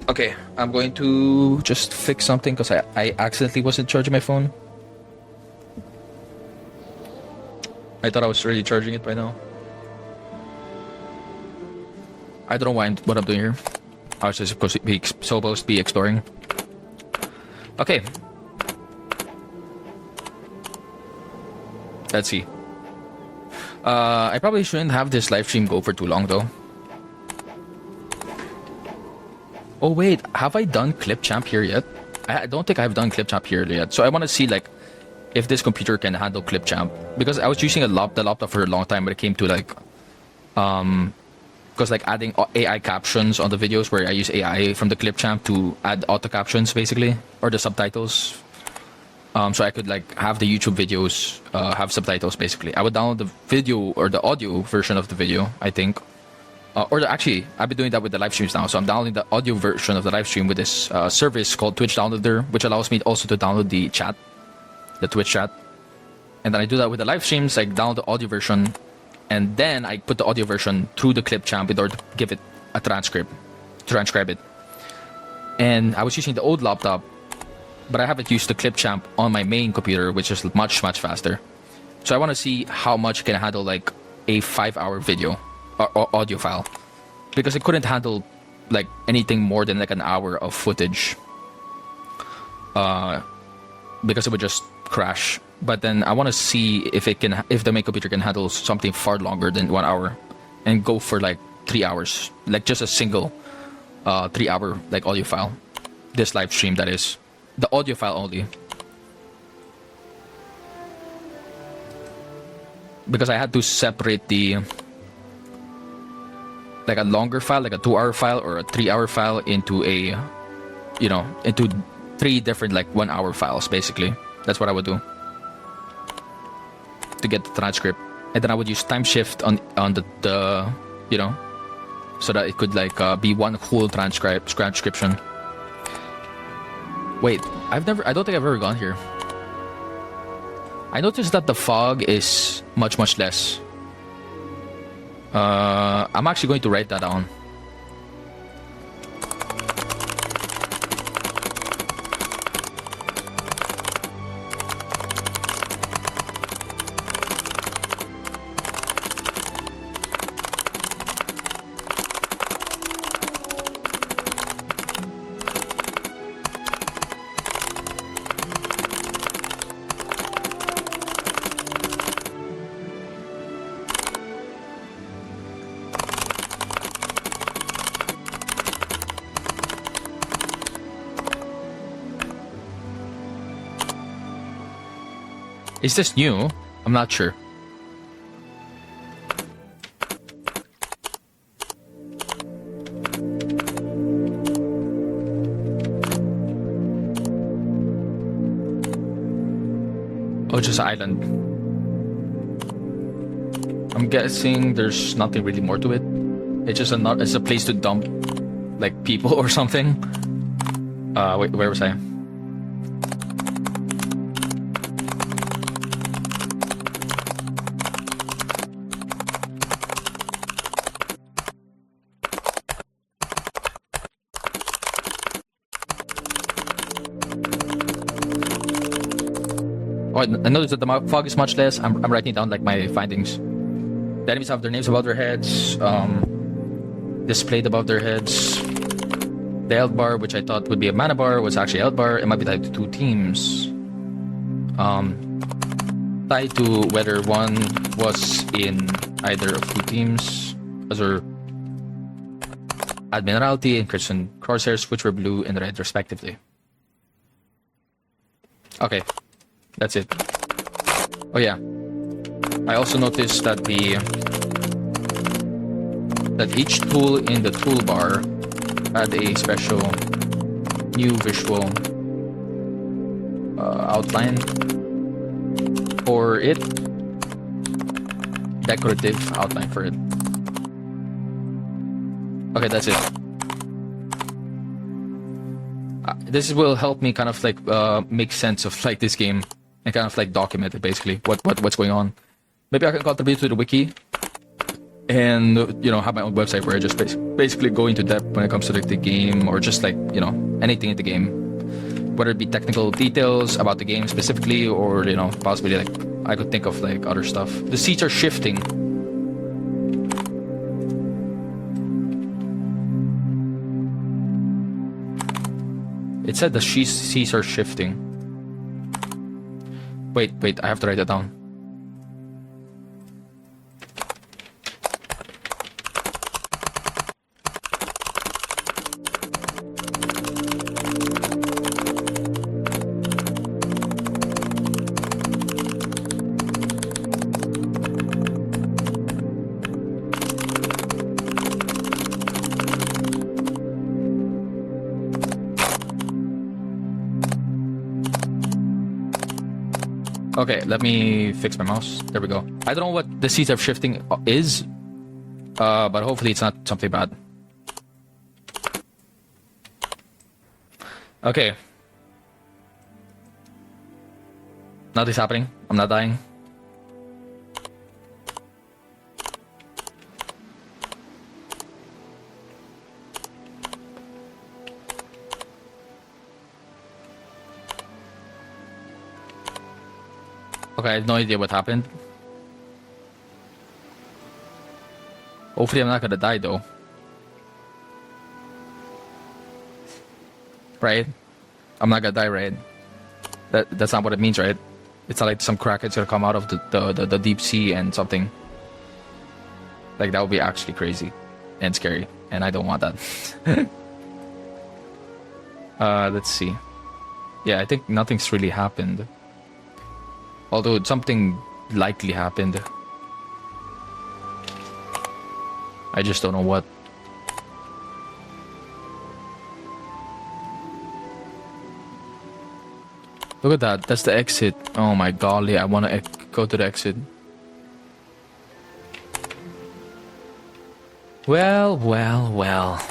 Okay, I'm going to just fix something because I accidentally wasn't charging my phone. I thought I was really charging it by now. I don't know what I'm doing here. I was just supposed to be exploring. Okay. Let's see. I probably shouldn't have this live stream go for too long though. Oh wait, have I done Clipchamp here yet? I don't think I've done Clipchamp here yet. So I want to see like if this computer can handle Clipchamp, because I was using the laptop for a long time, but it came to like because like adding AI captions on the videos where I use AI from the Clipchamp to add auto captions basically, or the subtitles. So I could like have the YouTube videos have subtitles basically. I would download the video or the audio version of the video, I think. Actually, I've been doing that with the live streams now. So I'm downloading the audio version of the live stream with this service called Twitch Downloader, which allows me also to download the chat, the Twitch chat. And then I do that with the live streams. I download the audio version, and then I put the audio version through the Clipchamp in order to give it a transcribe it. And I was using the old laptop, but I haven't used the Clipchamp on my main computer, which is much faster. So I want to see how much it can handle like a 5-hour video or audio file, because it couldn't handle like anything more than like an hour of footage, because it would just crash. But then I want to see if the main computer can handle something far longer than 1 hour, and go for like 3 hours, like just a single 3-hour like audio file. This live stream, that is, the audio file only. Because I had to separate the like a longer file, like a 2-hour file or a 3-hour file into into 3 different like 1-hour files basically. That's what I would do to get the transcript. And then I would use time shift on the so that it could like be one whole transcription. Wait, I don't think I've ever gone here. I noticed that the fog is much less. I'm actually going to write that down. Is this new? I'm not sure. Oh, just an island. I'm guessing there's nothing really more to it. It's just it's a place to dump like people or something. Wait, where was I? Oh, I noticed that the fog is much less. I'm writing down like my findings. The enemies have their names above their heads, displayed above their heads. The health bar, which I thought would be a mana bar, was actually a health bar. It might be tied to 2 teams. Tied to whether one was in either of 2 teams. Those are Admiralty and Christian Crosshairs, which were blue and red respectively. Okay. That's it. Oh yeah. I also noticed that each tool in the toolbar had a special new visual outline for it. Decorative outline for it. Okay, that's it. This will help me kind of like make sense of like this game. And kind of like document it basically, what's going on. Maybe I can contribute to the wiki, and have my own website where I just basically go into depth when it comes to like the game, or just like anything in the game, whether it be technical details about the game specifically, or possibly like I could think of like other stuff. The seats are shifting. It said the seats are shifting. Wait, I have to write that down. Okay, let me fix my mouse. There we go. I don't know what the seeds of shifting is, but hopefully it's not something bad. Okay. Nothing's happening. I'm not dying. Okay, I have no idea what happened. Hopefully I'm not gonna die though. Right? I'm not gonna die, right? That's not what it means, right? It's not like some crackhead's gonna come out of the deep sea and something. Like that would be actually crazy and scary, and I don't want that. Let's see. Yeah, I think nothing's really happened. Although something likely happened. I just don't know what. Look at that. That's the exit. Oh my golly. I want to go to the exit. Well, well, well.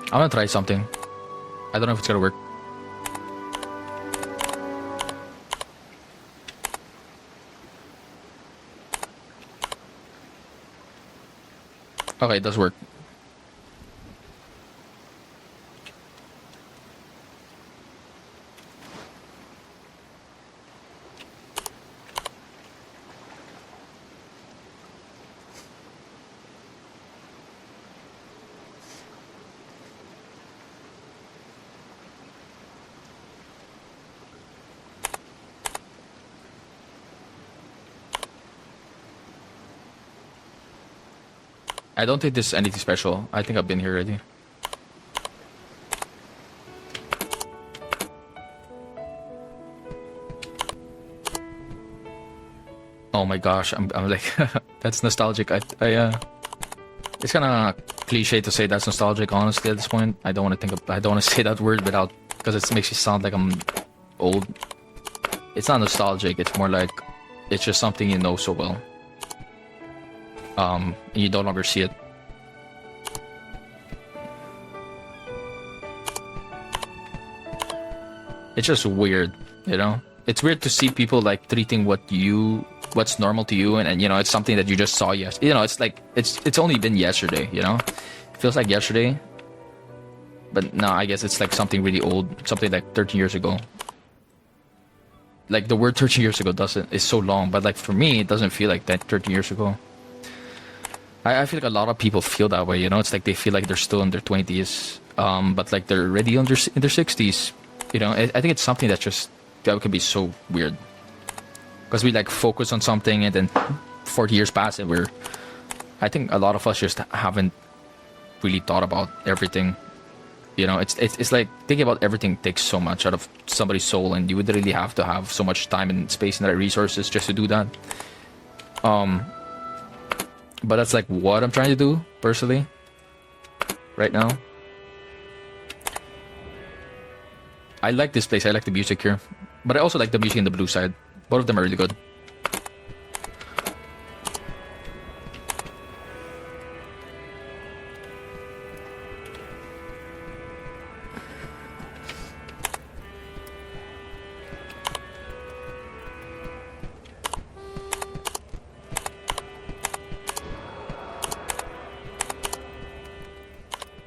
I'm gonna try something. I don't know if it's gonna work. Okay, it does work. I don't think this is anything special. I think I've been here already. Oh my gosh, I'm like, that's nostalgic. It's kind of cliche to say that's nostalgic. Honestly, at this point, I don't want to say that word without, because it makes me sound like I'm old. It's not nostalgic. It's more like, it's just something you know so well. And you no longer see it. It's just weird, you know? It's weird to see people like treating what's normal to you, and you know, it's something that you just saw you know, it's like, it's only been yesterday, you know? It feels like yesterday. But no, I guess it's like something really old, something like 13 years ago. Like the word 13 years ago is so long, but like for me, it doesn't feel like that 13 years ago. I feel like a lot of people feel that way, you know? It's like they feel like they're still in their 20s, but like they're already in their 60s, you know? I think it's something that can be so weird. Because we like focus on something and then 40 years pass and I think a lot of us just haven't really thought about everything. You know, it's like thinking about everything takes so much out of somebody's soul, and you would really have to have so much time and space and resources just to do that. But that's like what I'm trying to do personally right now. I like this place. I like the music here, but I also like the music in the blue side. Both of them are really good.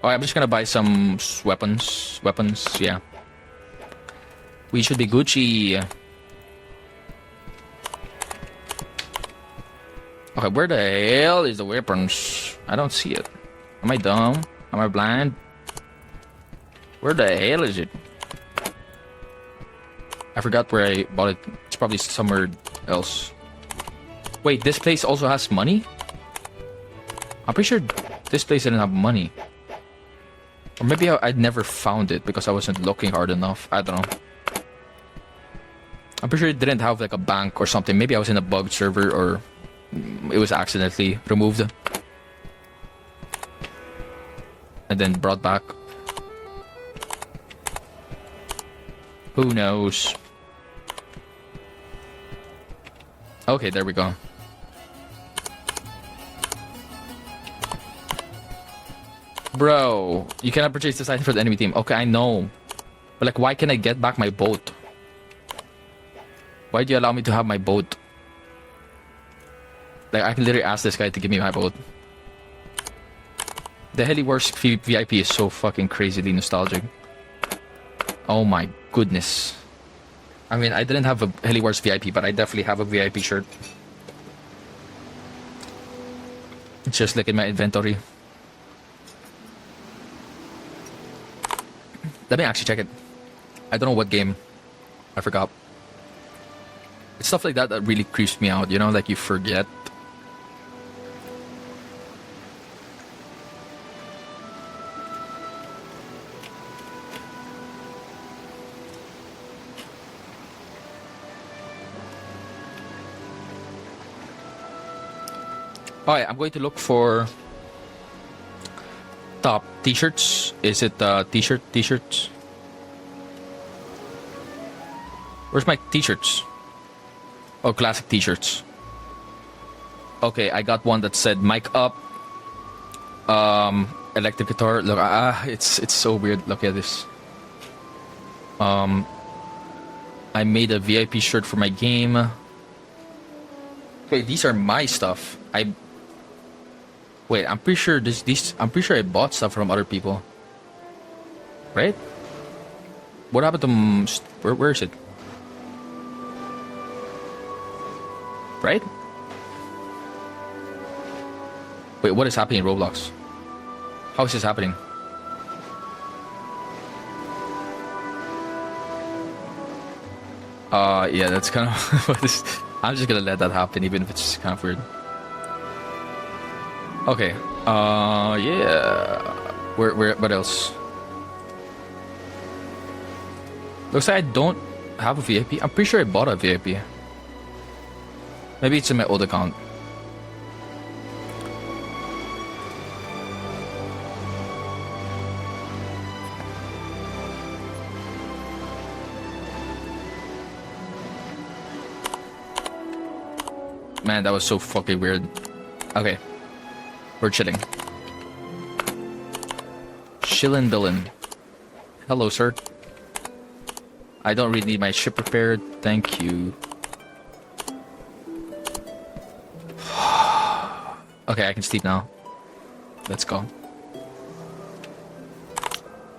Alright, I'm just gonna buy some weapons. Yeah. We should be Gucci. Okay, where the hell is the weapons? I don't see it. Am I dumb? Am I blind? Where the hell is it? I forgot where I bought it. It's probably somewhere else. Wait, this place also has money? I'm pretty sure this place didn't have money. Or maybe I'd never found it because I wasn't looking hard enough. I don't know. I'm pretty sure it didn't have like a bank or something. Maybe I was in a bugged server or it was accidentally removed. And then brought back. Who knows? Okay, there we go. Bro, you cannot purchase this item for the enemy team. Okay, I know. But like, why can I get back my boat? Why do you allow me to have my boat? Like, I can literally ask this guy to give me my boat. The Heli Wars VIP is so fucking crazily nostalgic. Oh my goodness. I mean, I didn't have a Heli Wars VIP, but I definitely have a VIP shirt. It's just like in my inventory. Let me actually check it. I don't know what game. I forgot. It's stuff like that that really creeps me out, you know, like you forget. Alright, I'm going to look for top t-shirts. Is it t-shirts? Where's my t-shirts? Oh, classic t-shirts. Okay, I got one that said mic up. Electric guitar. Look, it's so weird. Look at this. I made a VIP shirt for my game. Wait, these are my stuff. Wait, I'm pretty sure I'm pretty sure I bought stuff from other people. Right? What happened to where is it? Right? Wait, what is happening in Roblox? How is this happening? Yeah, that's kind of what is. I'm just gonna let that happen, even if it's kind of weird. Okay. Yeah. What else? Looks like I don't have a VIP. I'm pretty sure I bought a VIP. Maybe it's in my old account. Man, that was so fucking weird. Okay. We're chilling. Chillin' billin'. Hello, sir. I don't really need my ship repaired. Thank you. Okay, I can sleep now. Let's go.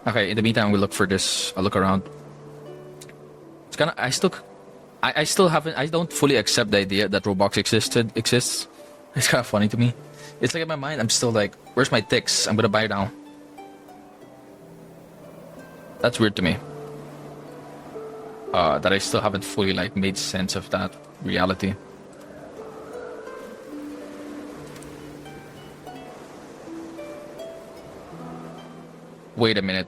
Okay, in the meantime, we'll look for this. I'll look around. It's kind of. I still haven't. I don't fully accept the idea that Roblox exists. It's kind of funny to me. It's like in my mind, I'm still like, where's my ticks? I'm gonna buy it now. That's weird to me. That I still haven't fully like made sense of that reality. Wait a minute.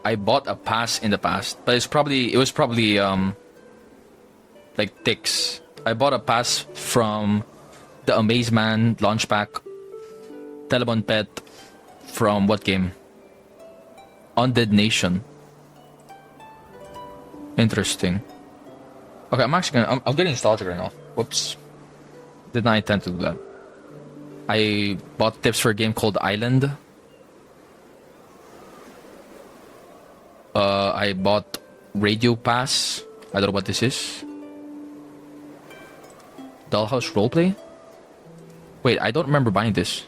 I bought a pass in the past, but it was probably like ticks. I bought a pass from the Amaze Man launch pack. Telemon Pet from what game? Undead Nation. Interesting. Okay, I'm getting nostalgic right now. Whoops. Did not intend to do that. I bought tips for a game called Island. I bought Radio Pass. I don't know what this is. Dollhouse Roleplay? Wait, I don't remember buying this.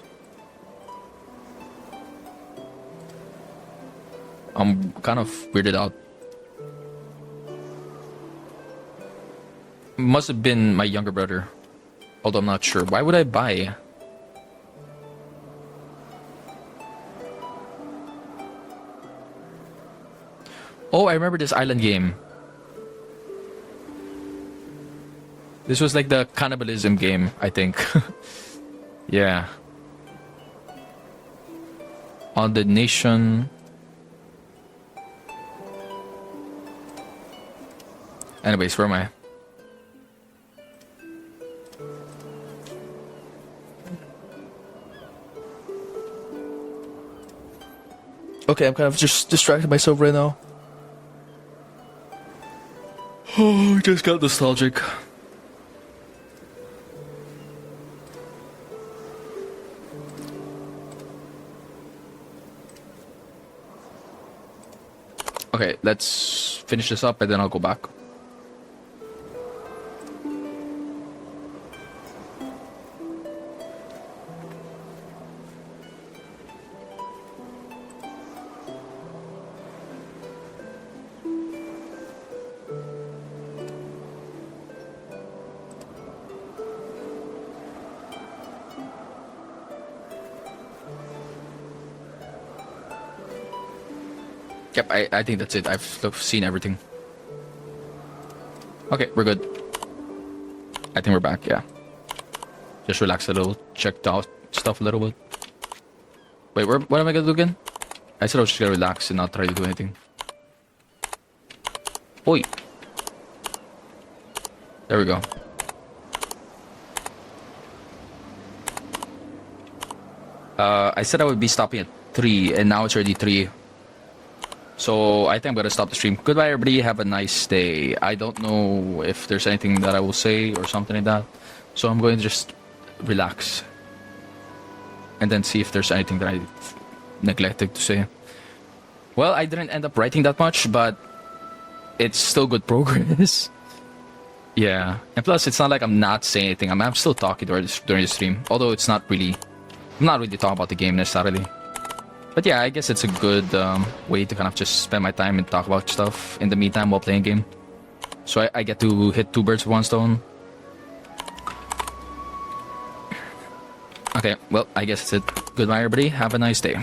I'm kind of weirded out. Must have been my younger brother. Although I'm not sure. Why would I buy? Oh, I remember this island game. This was like the cannibalism game, I think. Yeah. On the nation. Anyways, where am I? Okay, I'm kind of just distracting myself right now. Oh, just got nostalgic. Okay, let's finish this up and then I'll go back. Yep, I think that's it. I've seen everything. Okay, we're good. I think we're back, yeah. Just relax a little, checked out stuff a little bit. Wait, what am I gonna do again? I said I was just gonna relax and not try to do anything. Oi! There we go. I said I would be stopping at 3, and now it's already 3. So I think I'm gonna stop the stream. Goodbye, everybody. Have a nice day. I don't know if there's anything that I will say or something like that. So I'm going to just relax. And then see if there's anything that I neglected to say. Well, I didn't end up writing that much, but it's still good progress. Yeah. And plus, it's not like I'm not saying anything. I'm still talking during the stream. Although it's not really... I'm not really talking about the game necessarily. But yeah, I guess it's a good way to kind of just spend my time and talk about stuff in the meantime while playing a game. So I get to hit 2 birds with 1 stone. Okay, well, I guess that's it. Goodbye, everybody. Have a nice day.